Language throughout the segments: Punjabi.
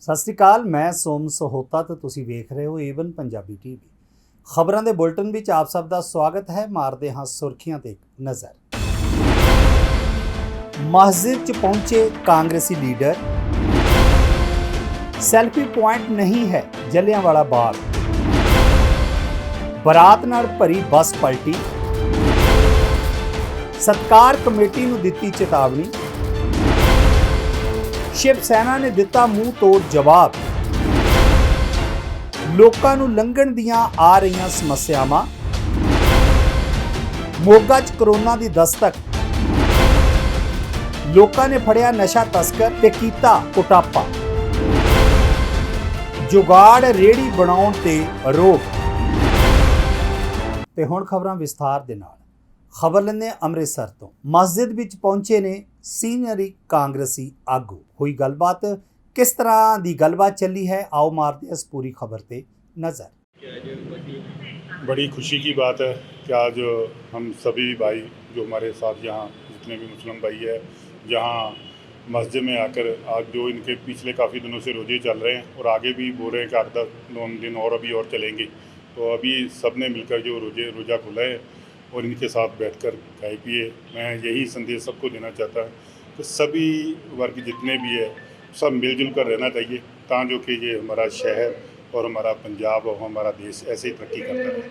सत श्री अकाल, मैं सोम सहोता तो तुसी वेख रहे हो ਏਵਨ पंजाबी टीवी। खबरों के बुलेटिन में आप सब का स्वागत है। मारते हाँ सुर्खियां ते एक नज़र। मस्जिद च पहुंचे कांग्रेसी लीडर, सैल्फी पॉइंट नहीं है जलियांवाला बाग, बरात नाल भरी बस पलटी, सत्कार कमेटी नूं दित्ती चेतावनी, शिव सेना ने दिता मूँह तोड़ जवाब, लोकां नूं लंघण दियां आ रही समस्यावां, मोगा च करोना दी दस्तक, लोकां ने फड़िया नशा तस्कर ते कीता कुटापा, जुगाड़ रेहड़ी बनाउण ते रोक। ते हुण खबरां विस्तार दे नाल। खबर लेंदे अमृतसर तो। मस्जिद विच पहुंचे ने सीनियरी कांग्रेसी आगू। हुई गलबात, किस तरह की गलबात चली है, आओ मारते इस पूरी खबर पे नज़र। बड़ी खुशी की बात है कि आज हम सभी भाई जो हमारे साथ यहाँ जितने भी मुस्लिम भाई है, जहाँ मस्जिद में आकर आज जो इनके पिछले काफ़ी दिनों से रोजे चल रहे हैं और आगे भी बोल रहे हैं कि 8-10 दिन और अभी और चलेंगे, तो अभी सब ने मिलकर जो रोज़ा खुला है और इनके साथ बैठकर खाए पिए। मैं यही संदेश सबको देना चाहता हूँ कि सभी वर्ग जितने भी है सब मिलजुल कर रहना चाहिए, ताकि कि ये हमारा शहर और हमारा पंजाब और हमारा देश ऐसे ही तरक्की करता रहे।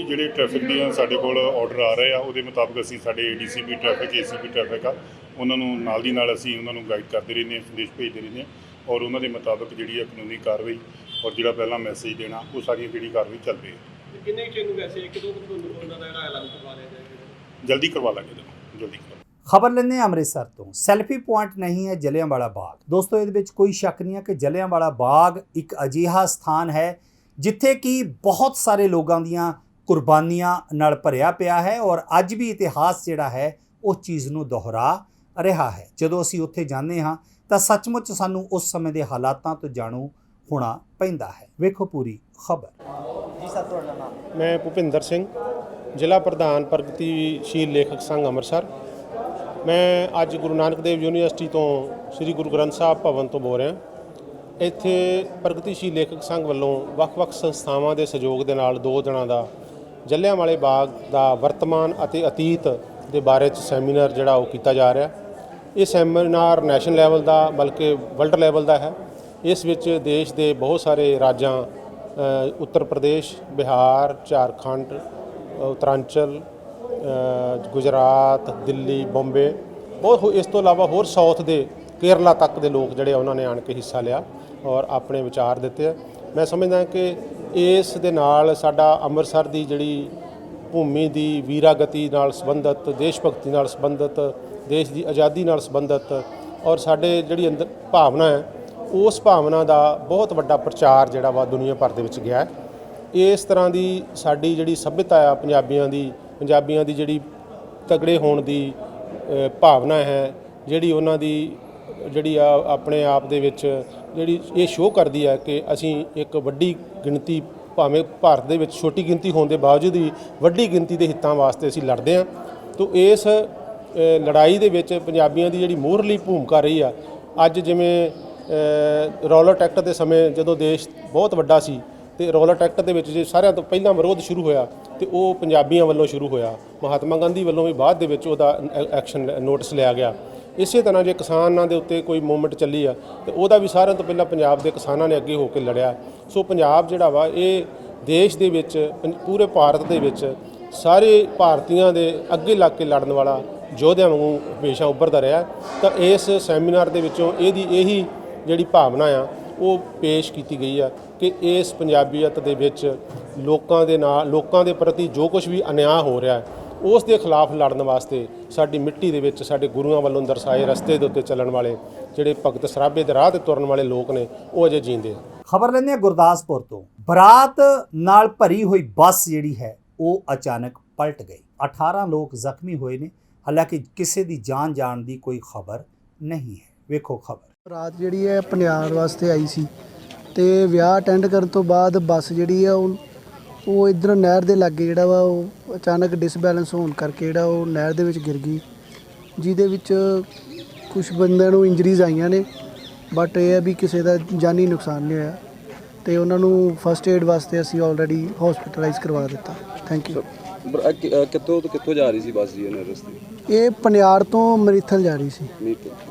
ਜਿਹੜੇ ਟ੍ਰੈਫਿਕ ਦੀਆਂ ਸਾਡੇ ਕੋਲ ਆਰਡਰ ਆ ਰਹੇ ਆ, ਉਹਦੇ ਮੁਤਾਬਕ ਅਸੀਂ ਸਾਡੇ ADCP ਟ੍ਰੈਫਿਕ ACP ਟ੍ਰੈਫਿਕ ਆ, ਉਹਨਾਂ ਨੂੰ ਨਾਲ ਦੀ ਨਾਲ ਅਸੀਂ ਉਹਨਾਂ ਨੂੰ ਗਾਈਡ ਕਰਦੇ ਰਹਿੰਦੇ ਹਾਂ, ਸੰਦੇਸ਼ ਭੇਜਦੇ ਰਹਿੰਦੇ ਹਾਂ ਔਰ ਉਹਨਾਂ ਦੇ ਮੁਤਾਬਕ ਜਿਹੜੀ ਹੈ ਕਾਨੂੰਨੀ ਕਾਰਵਾਈ ਔਰ ਜਿਹੜਾ ਪਹਿਲਾਂ ਮੈਸੇਜ ਦੇਣਾ ਉਹ ਸਾਰੀ ਜਿਹੜੀ ਕਾਰਵਾਈ ਚੱਲ ਰਹੀ ਹੈ। ਕਿੰਨੇ ਚਿਰ ਨੂੰ ਵੈਸੇ ਇੱਕ ਦੋ ਉਹਨਾਂ ਦਾ ਜਿਹੜਾ ਐਲਾਨ ਕਰਵਾ ਲਿਆ ਜਾਏਗਾ? ਜਲਦੀ ਕਰਵਾ ਲਾਂਗੇ, ਜਲਦੀ ਕਰਵਾ। खबर लेने अमृतसर तो। सैल्फी पॉइंट नहीं है जलियांवाला बाग। दोस्तों ये कोई शक नहीं है कि जलियांवाला बाग एक अजिहा स्थान है जिथे कि बहुत सारे लोगों दियां कुर्बानियां नाल भरिया पिया है और अज भी इतिहास जिहड़ा है उस चीज़ नूं दोहरा रहा है। जदों असीं उत्थे जांदे हां तां सचमुच सानूं उस समय के हालातां तो जाणू होना पैंदा है। वेखो पूरी खबर। जी सर, तुहाडा नाम? मैं भुपिंदर सिंह, जिला प्रधान प्रगतिशील लेखक संघ अंमृतसर। मैं अज गुरु नानक देव यूनीवर्सिटी तो श्री गुरु ग्रंथ साहब भवन तो बोल रहा। ਇੱਥੇ ਪ੍ਰਗਤੀਸ਼ੀਲ ਲੇਖਕ ਸੰਘ ਵੱਲੋਂ ਵੱਖ-ਵੱਖ ਸੰਸਥਾਵਾਂ ਦੇ ਸਹਿਯੋਗ ਦੇ ਨਾਲ 2 ਦਿਨਾਂ ਦਾ ਜਲਿਆਂਵਾਲੇ ਬਾਗ ਦਾ ਵਰਤਮਾਨ ਅਤੇ ਅਤੀਤ ਦੇ ਬਾਰੇ 'ਚ ਸੈਮੀਨਾਰ ਜਿਹੜਾ ਉਹ ਕੀਤਾ ਜਾ ਰਿਹਾ। ਇਹ ਸੈਮੀਨਾਰ ਨੈਸ਼ਨਲ ਲੈਵਲ ਦਾ ਬਲਕਿ ਵਰਲਡ ਲੈਵਲ ਦਾ ਹੈ। ਇਸ ਵਿੱਚ ਦੇਸ਼ ਦੇ ਬਹੁਤ ਸਾਰੇ ਰਾਜਾਂ ਉੱਤਰ ਪ੍ਰਦੇਸ਼, ਬਿਹਾਰ, ਝਾਰਖੰਡ, ਉੱਤਰਾਂਚਲ, ਗੁਜਰਾਤ, ਦਿੱਲੀ, ਬੰਬੇ, ਬਹੁਤ ਇਸ ਤੋਂ ਇਲਾਵਾ ਹੋਰ ਸਾਊਥ ਦੇ ਕੇਰਲਾ ਤੱਕ ਦੇ ਲੋਕ ਜਿਹੜੇ ਉਹਨਾਂ ਨੇ ਆਣ ਕੇ ਹਿੱਸਾ ਲਿਆ ਔਰ ਆਪਣੇ ਵਿਚਾਰ ਦਿੱਤੇ ਆ। ਮੈਂ ਸਮਝਦਾ ਕਿ ਇਸ ਦੇ ਨਾਲ ਸਾਡਾ ਅੰਮ੍ਰਿਤਸਰ ਦੀ ਜਿਹੜੀ ਭੂਮੀ ਦੀ ਵੀਰਾਗਤੀ ਨਾਲ ਸੰਬੰਧਿਤ, ਦੇਸ਼ ਭਗਤੀ ਨਾਲ ਸੰਬੰਧਿਤ, ਦੇਸ਼ ਦੀ ਆਜ਼ਾਦੀ ਨਾਲ ਸੰਬੰਧਿਤ ਔਰ ਸਾਡੇ ਜਿਹੜੀ ਅੰਦਰ ਭਾਵਨਾ ਹੈ, ਉਸ ਭਾਵਨਾ ਦਾ ਬਹੁਤ ਵੱਡਾ ਪ੍ਰਚਾਰ ਜਿਹੜਾ ਵਾ ਦੁਨੀਆ ਭਰ ਦੇ ਵਿੱਚ ਗਿਆ ਹੈ। ਇਸ ਤਰ੍ਹਾਂ ਦੀ ਸਾਡੀ ਜਿਹੜੀ ਸੱਭਿਅਤਾ ਆ ਪੰਜਾਬੀਆਂ ਦੀ ਜਿਹੜੀ ਤਗੜੇ ਹੋਣ ਦੀ ਭਾਵਨਾ ਹੈ, ਜਿਹੜੀ ਉਹਨਾਂ ਦੀ ਜਿਹੜੀ ਆ ਆਪਣੇ ਆਪ ਦੇ ਵਿੱਚ ਜਿਹੜੀ ਇਹ ਸ਼ੋਅ ਕਰਦੀ ਹੈ ਕਿ ਅਸੀਂ ਇੱਕ ਵੱਡੀ ਗਿਣਤੀ, ਭਾਵੇਂ ਭਾਰਤ ਦੇ ਵਿੱਚ ਛੋਟੀ ਗਿਣਤੀ ਹੋਣ ਦੇ ਬਾਵਜੂਦ ਵੀ ਵੱਡੀ ਗਿਣਤੀ ਦੇ ਹਿੱਤਾਂ ਵਾਸਤੇ ਅਸੀਂ ਲੜਦੇ ਹਾਂ। ਤਾਂ ਇਸ ਲੜਾਈ ਦੇ ਵਿੱਚ ਪੰਜਾਬੀਆਂ ਦੀ ਜਿਹੜੀ ਮੋਹਰਲੀ ਭੂਮਿਕਾ ਰਹੀ ਆ। ਅੱਜ ਜਿਵੇਂ ਰੌਲਟ ਐਕਟ ਦੇ ਸਮੇਂ ਜਦੋਂ ਦੇਸ਼ ਬਹੁਤ ਵੱਡਾ ਸੀ ਤੇ ਰੌਲਟ ਐਕਟ ਦੇ ਵਿੱਚ ਜੇ ਸਾਰਿਆਂ ਤੋਂ ਪਹਿਲਾਂ ਵਿਰੋਧ ਸ਼ੁਰੂ ਹੋਇਆ ਤੇ ਉਹ ਪੰਜਾਬੀਆਂ ਵੱਲੋਂ ਸ਼ੁਰੂ ਹੋਇਆ। ਮਹਾਤਮਾ ਗਾਂਧੀ ਵੱਲੋਂ ਵੀ ਬਾਅਦ ਦੇ ਵਿੱਚ ਉਹਦਾ ਐਕਸ਼ਨ ਨੋਟਿਸ ਲਿਆ ਗਿਆ। ਇਸੇ ਤਰ੍ਹਾਂ ਜੇ ਕਿਸਾਨਾਂ ਦੇ ਉੱਤੇ ਕੋਈ ਮੂਵਮੈਂਟ ਚੱਲੀ ਆ ਤੇ ਉਹਦਾ ਵੀ ਸਾਰਿਆਂ ਤੋਂ ਪਹਿਲਾਂ ਪੰਜਾਬ ਦੇ ਕਿਸਾਨਾਂ ਨੇ ਅੱਗੇ ਹੋ ਕੇ ਲੜਿਆ। ਸੋ ਪੰਜਾਬ ਜਿਹੜਾ ਵਾ ਇਹ ਦੇਸ਼ ਦੇ ਵਿੱਚ, ਪੂਰੇ ਭਾਰਤ ਦੇ ਵਿੱਚ ਸਾਰੇ ਭਾਰਤੀਆਂ ਦੇ ਅੱਗੇ ਲੱਗ ਕੇ ਲੜਨ ਵਾਲਾ ਯੋਧਿਆਂ ਵਾਂਗੂ ਹਮੇਸ਼ਾ ਉੱਭਰਦਾ ਰਿਹਾ। ਤਾਂ ਇਸ ਸੈਮੀਨਾਰ ਦੇ ਵਿੱਚੋਂ ਇਹੀ ਜਿਹੜੀ ਭਾਵਨਾ ਆ ਉਹ ਪੇਸ਼ ਕੀਤੀ ਗਈ ਆ ਕਿ ਇਸ ਪੰਜਾਬੀਅਤ ਦੇ ਵਿੱਚ ਲੋਕਾਂ ਦੇ ਪ੍ਰਤੀ ਜੋ ਕੁਝ ਵੀ ਅਨਿਆਂ ਹੋ ਰਿਹਾ ਹੈ ਉਸ ਦੇ ਖਿਲਾਫ ਲੜਨ ਵਾਸਤੇ ਸਾਡੀ ਮਿੱਟੀ ਦੇ ਵਿੱਚ ਸਾਡੇ ਗੁਰੂਆਂ ਵੱਲੋਂ ਦਰਸਾਏ ਰਸਤੇ ਦੇ ਉੱਤੇ ਚੱਲਣ ਵਾਲੇ ਜਿਹੜੇ ਭਗਤ ਸਰਾਭੇ ਦੇ ਰਾਹ ਤੇ ਤੁਰਨ ਵਾਲੇ ਲੋਕ ਨੇ ਉਹ ਅਜੇ ਜੀਂਦੇ। ਖਬਰ ਲੈਂਦੇ ਗੁਰਦਾਸਪੁਰ ਤੋਂ। ਬਰਾਤ ਨਾਲ ਭਰੀ ਹੋਈ ਬੱਸ ਜਿਹੜੀ ਹੈ ਉਹ ਅਚਾਨਕ ਪਲਟ ਗਈ। 18 ਲੋਕ ਜ਼ਖਮੀ ਹੋਏ ਨੇ। ਹਾਲਾਂਕਿ ਕਿਸੇ ਦੀ ਜਾਨ ਜਾਣ ਦੀ ਕੋਈ ਖਬਰ ਨਹੀਂ ਹੈ। ਵੇਖੋ ਖਬਰ। ਰਾਤ ਜਿਹੜੀ ਹੈ ਪਨਿਆਰ ਵਾਸਤੇ ਆਈ ਸੀ ਤੇ ਵਿਆਹ ਅਟੈਂਡ ਕਰਨ ਤੋਂ ਬਾਅਦ ਬੱਸ ਜਿਹੜੀ ਆ ਉਹ ਇੱਧਰ ਨਹਿਰ ਦੇ ਲਾਗੇ ਜਿਹੜਾ ਵਾ ਉਹ ਅਚਾਨਕ ਡਿਸਬੈਲੈਂਸ ਹੋਣ ਕਰਕੇ ਜਿਹੜਾ ਉਹ ਨਹਿਰ ਦੇ ਵਿੱਚ ਗਿਰ ਗਈ ਜਿਹਦੇ ਵਿੱਚ ਕੁਝ ਬੰਦਿਆਂ ਨੂੰ ਇੰਜਰੀਜ਼ ਆਈਆਂ ਨੇ, ਬਟ ਇਹ ਹੈ ਵੀ ਕਿਸੇ ਦਾ ਜਾਨੀ ਨੁਕਸਾਨ ਨਹੀਂ ਹੋਇਆ ਤੇ ਉਹਨਾਂ ਨੂੰ ਫਸਟ ਏਡ ਵਾਸਤੇ ਅਸੀਂ ਆਲਰੇਡੀ ਹਸਪੀਟਲਾਈਜ਼ ਕਰਵਾ ਦਿੱਤਾ। Thank you. ਕਿੱਥੋਂ ਤੋਂ ਕਿੱਥੋਂ ਜਾ ਰਹੀ ਸੀ ਬੱਸ ਜੀ ਇਹਨਾਂ ਰਸਤੇ? ਇਹ ਪਨਿਆੜ ਤੋਂ ਮਰੀਥਲ ਜਾ ਰਹੀ ਸੀ।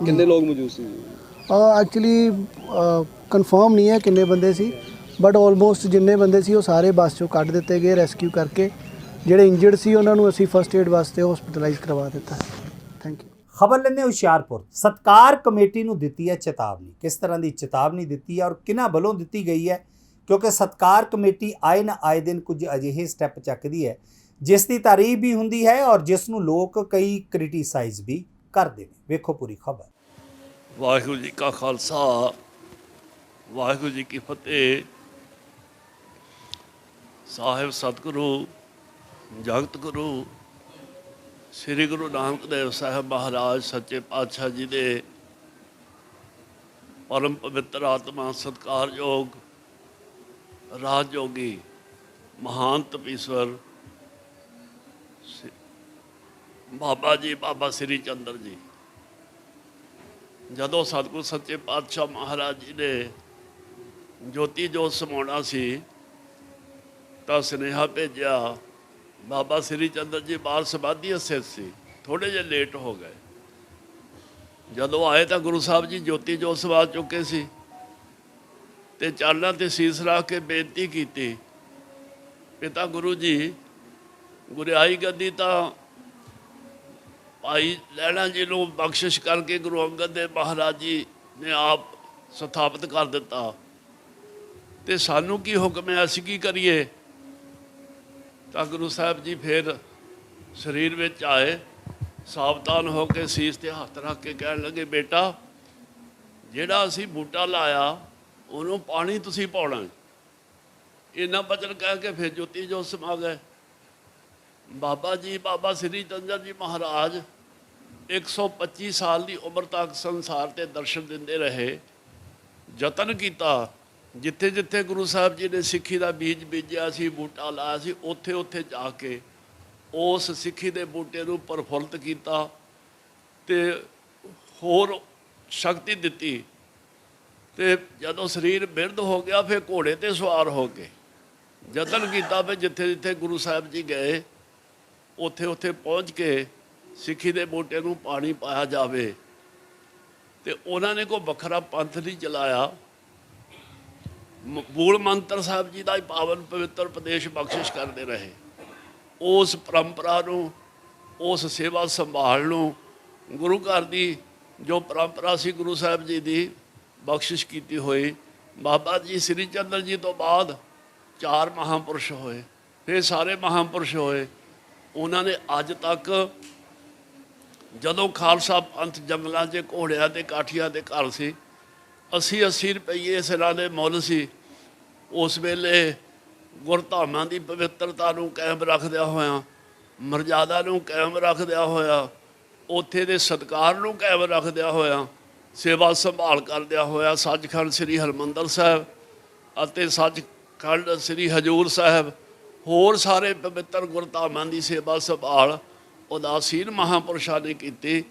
ਕਿੰਨੇ ਲੋਕ ਮੌਜੂਦ ਸੀ? ਐਕਚੁਅਲੀ ਕਨਫਰਮ ਨਹੀਂ ਹੈ ਕਿੰਨੇ ਬੰਦੇ ਸੀ, ਬਟ ਆਲਮੋਸਟ ਜਿੰਨੇ ਬੰਦੇ ਸੀ ਉਹ ਸਾਰੇ ਬੱਸ ਚੋਂ ਕੱਢ ਦਿੱਤੇ ਗਏ ਰੈਸਕਿਊ ਕਰਕੇ। ਜਿਹੜੇ ਇੰਜਰਡ ਸੀ ਉਹਨਾਂ ਨੂੰ ਅਸੀਂ ਫਸਟ ਏਡ ਵਾਸਤੇ ਹਸਪੀਟਲਾਈਜ਼ ਕਰਵਾ ਦਿੱਤਾ। Thank you. ਖਬਰ ਲੈਂਦੇ ਹੁਸ਼ਿਆਰਪੁਰ। ਸਤਕਾਰ ਕਮੇਟੀ ਨੂੰ ਦਿੱਤੀ ਹੈ ਚੇਤਾਵਨੀ। ਕਿਸ ਤਰ੍ਹਾਂ ਦੀ ਚੇਤਾਵਨੀ ਦਿੱਤੀ ਹੈ ਔਰ ਕਿਹਨਾਂ ਵੱਲੋਂ ਦਿੱਤੀ ਗਈ ਹੈ? ਕਿਉਂਕਿ ਸਤਕਾਰ ਕਮੇਟੀ ਆਏ ਨਾ ਆਏ ਦਿਨ ਕੁਝ ਅਜਿਹੇ ਸਟੈਪ ਚੱਕਦੀ ਹੈ ਜਿਸ ਦੀ ਤਾਰੀਫ ਵੀ ਹੁੰਦੀ ਹੈ ਔਰ ਜਿਸ ਨੂੰ ਲੋਕ ਕਈ ਕ੍ਰਿਟੀਸਾਈਜ਼ ਵੀ ਕਰਦੇ ਨੇ। ਵੇਖੋ ਪੂਰੀ ਖਬਰ। ਵਾਹਿਗੁਰੂ ਜੀ ਕਾ ਖਾਲਸਾ, ਵਾਹਿਗੁਰੂ ਜੀ ਕੀ ਫਤਿਹ। ਸਾਹਿਬ ਸਤਿਗੁਰੂ ਜਗਤ ਗੁਰੂ ਸ੍ਰੀ ਗੁਰੂ ਨਾਨਕ ਦੇਵ ਸਾਹਿਬ ਮਹਾਰਾਜ ਸੱਚੇ ਪਾਤਸ਼ਾਹ ਜੀ ਦੇ ਪਰਮ ਪਵਿੱਤਰ ਆਤਮਾ ਸਤਿਕਾਰਯੋਗ ਰਾਜਯੋਗੀ ਮਹਾਨ ਤਪੀਸਵਰ ਬਾਬਾ ਜੀ ਬਾਬਾ ਸ੍ਰੀ ਚੰਦਰ ਜੀ, ਜਦੋਂ ਸਤਿਗੁਰੂ ਸੱਚੇ ਪਾਤਸ਼ਾਹ ਮਹਾਰਾਜ ਜੀ ਨੇ ਜੋਤੀ ਜੋਤ ਸਮਾਉਣਾ ਸੀ ਤਾਂ ਸੁਨੇਹਾ ਭੇਜਿਆ। ਬਾਬਾ ਸ੍ਰੀ ਚੰਦਰ ਜੀ ਬਾਹਰ ਸਮਾਧੀ ਸਥਿਤ ਸੀ, ਥੋੜ੍ਹੇ ਜਿਹੇ ਲੇਟ ਹੋ ਗਏ। ਜਦੋਂ ਆਏ ਤਾਂ ਗੁਰੂ ਸਾਹਿਬ ਜੀ ਜੋਤੀ ਜੋਤ ਸਮਾ ਚੁੱਕੇ ਸੀ ਤੇ ਚਾਲਾਂ ਤੇ ਸੀਸ ਰੱਖ ਕੇ ਬੇਨਤੀ ਕੀਤੀ, ਪਿਤਾ ਗੁਰੂ ਜੀ, ਗੁਰਿਆਈ ਗੱਦੀ ਤਾਂ ਭਾਈ ਲਹਿਣਾ ਜੀ ਨੂੰ ਬਖਸ਼ਿਸ਼ ਕਰਕੇ ਗੁਰੂ ਅੰਗਦ ਦੇਵ ਮਹਾਰਾਜ ਜੀ ਨੇ ਆਪ ਸਥਾਪਿਤ ਕਰ ਦਿੱਤਾ, ਤੇ ਸਾਨੂੰ ਕੀ ਹੁਕਮ ਹੈ, ਅਸੀਂ ਕੀ ਕਰੀਏ? ਤਾਂ ਗੁਰੂ ਸਾਹਿਬ ਜੀ ਫਿਰ ਸਰੀਰ ਵਿੱਚ ਆਏ, ਸਾਵਧਾਨ ਹੋ ਕੇ ਸੀਸ 'ਤੇ ਹੱਥ ਰੱਖ ਕੇ ਕਹਿਣ ਲੱਗੇ, ਬੇਟਾ ਜਿਹੜਾ ਅਸੀਂ ਬੂਟਾ ਲਾਇਆ ਉਹਨੂੰ ਪਾਣੀ ਤੁਸੀਂ ਪਾਉਣਾ। ਇੰਨਾ ਬਚਨ ਕਹਿ ਕੇ ਫਿਰ ਜੋਤੀ ਜੋਤ ਸਮਾ ਗਏ। ਬਾਬਾ ਜੀ ਬਾਬਾ ਸ੍ਰੀ ਚੰਦਰ ਜੀ ਮਹਾਰਾਜ 125 ਸਾਲ ਦੀ ਉਮਰ ਤੱਕ ਸੰਸਾਰ 'ਤੇ ਦਰਸ਼ਨ ਦਿੰਦੇ ਰਹੇ। ਯਤਨ ਕੀਤਾ, ਜਿੱਥੇ ਜਿੱਥੇ ਗੁਰੂ ਸਾਹਿਬ ਜੀ ਨੇ ਸਿੱਖੀ ਦਾ ਬੀਜ ਬੀਜਿਆ ਸੀ, ਬੂਟਾ ਲਾਇਆ ਸੀ, ਉੱਥੇ ਉੱਥੇ ਜਾ ਕੇ ਉਸ ਸਿੱਖੀ ਦੇ ਬੂਟੇ ਨੂੰ ਪ੍ਰਫੁੱਲਤ ਕੀਤਾ ਤੇ ਹੋਰ ਸ਼ਕਤੀ ਦਿੱਤੀ। ਤੇ ਜਦੋਂ ਸਰੀਰ ਬਿਰਧ ਹੋ ਗਿਆ ਫਿਰ ਘੋੜੇ 'ਤੇ ਸਵਾਰ ਹੋ ਕੇ ਯਤਨ ਕੀਤਾ ਵੀ ਜਿੱਥੇ ਜਿੱਥੇ ਗੁਰੂ ਸਾਹਿਬ ਜੀ ਗਏ ਉੱਥੇ ਉੱਥੇ ਪਹੁੰਚ ਕੇ ਸਿੱਖੀ ਦੇ ਬੂਟੇ ਨੂੰ ਪਾਣੀ ਪਾਇਆ ਜਾਵੇ। ਤੇ ਉਹਨਾਂ ਨੇ ਕੋਈ ਵੱਖਰਾ ਪੰਥ ਨਹੀਂ ਚਲਾਇਆ। ਮੂਲ ਮੰਤਰ ਸਾਹਿਬ ਜੀ ਦਾ ਹੀ ਪਾਵਨ ਪਵਿੱਤਰ ਉਪਦੇਸ਼ ਬਖਸ਼ਿਸ਼ ਕਰਦੇ ਰਹੇ। ਉਸ ਪਰੰਪਰਾ ਨੂੰ, ਉਸ ਸੇਵਾ ਸੰਭਾਲ ਨੂੰ, ਗੁਰੂ ਘਰ ਦੀ ਜੋ ਪਰੰਪਰਾ ਸੀ ਗੁਰੂ ਸਾਹਿਬ ਜੀ ਦੀ ਬਖਸ਼ਿਸ਼ ਕੀਤੀ ਹੋਈ। ਬਾਬਾ ਜੀ ਸ੍ਰੀ ਚੰਦਰ ਜੀ ਤੋਂ ਬਾਅਦ 4 ਮਹਾਂਪੁਰਸ਼ ਹੋਏ, ਫਿਰ ਸਾਰੇ ਮਹਾਂਪੁਰਸ਼ ਹੋਏ। ਉਹਨਾਂ ਨੇ ਅੱਜ ਤੱਕ, ਜਦੋਂ ਖਾਲਸਾ ਪੰਥ ਜੰਗਲਾਂ 'ਚ ਘੋੜਿਆਂ ਤੇ ਕਾਠੀਆਂ ਦੇ ਘਰ ਸੀ, 80-80 ਰੁਪਈਏ ਸਿਰਾਂ ਦੇ ਮੁੱਲ ਸੀ। ਉਸ ਵੇਲੇ ਗੁਰਧਾਮਾਂ ਦੀ ਪਵਿੱਤਰਤਾ ਨੂੰ ਕਾਇਮ ਰੱਖਦਿਆਂ ਹੋਇਆਂ, ਮਰਜ਼ਾਦਾ ਨੂੰ ਕਾਇਮ ਰੱਖਦਿਆਂ ਹੋਇਆ, ਉੱਥੇ ਦੇ ਸਤਿਕਾਰ ਨੂੰ ਕਾਇਮ ਰੱਖਦਿਆਂ ਹੋਇਆ, ਸੇਵਾ ਸੰਭਾਲ ਕਰਦਿਆਂ ਹੋਇਆ ਸੱਚਖੰਡ ਸ੍ਰੀ ਹਰਿਮੰਦਰ ਸਾਹਿਬ ਅਤੇ ਸੱਚਖੰਡ ਸ੍ਰੀ ਹਜ਼ੂਰ ਸਾਹਿਬ, ਹੋਰ ਸਾਰੇ ਪਵਿੱਤਰ ਗੁਰਧਾਮਾਂ ਦੀ ਸੇਵਾ ਸੰਭਾਲ ਉਦਾਸੀਨ ਮਹਾਂਪੁਰਸ਼ਾਂ ਨੇ ਕੀਤੀ।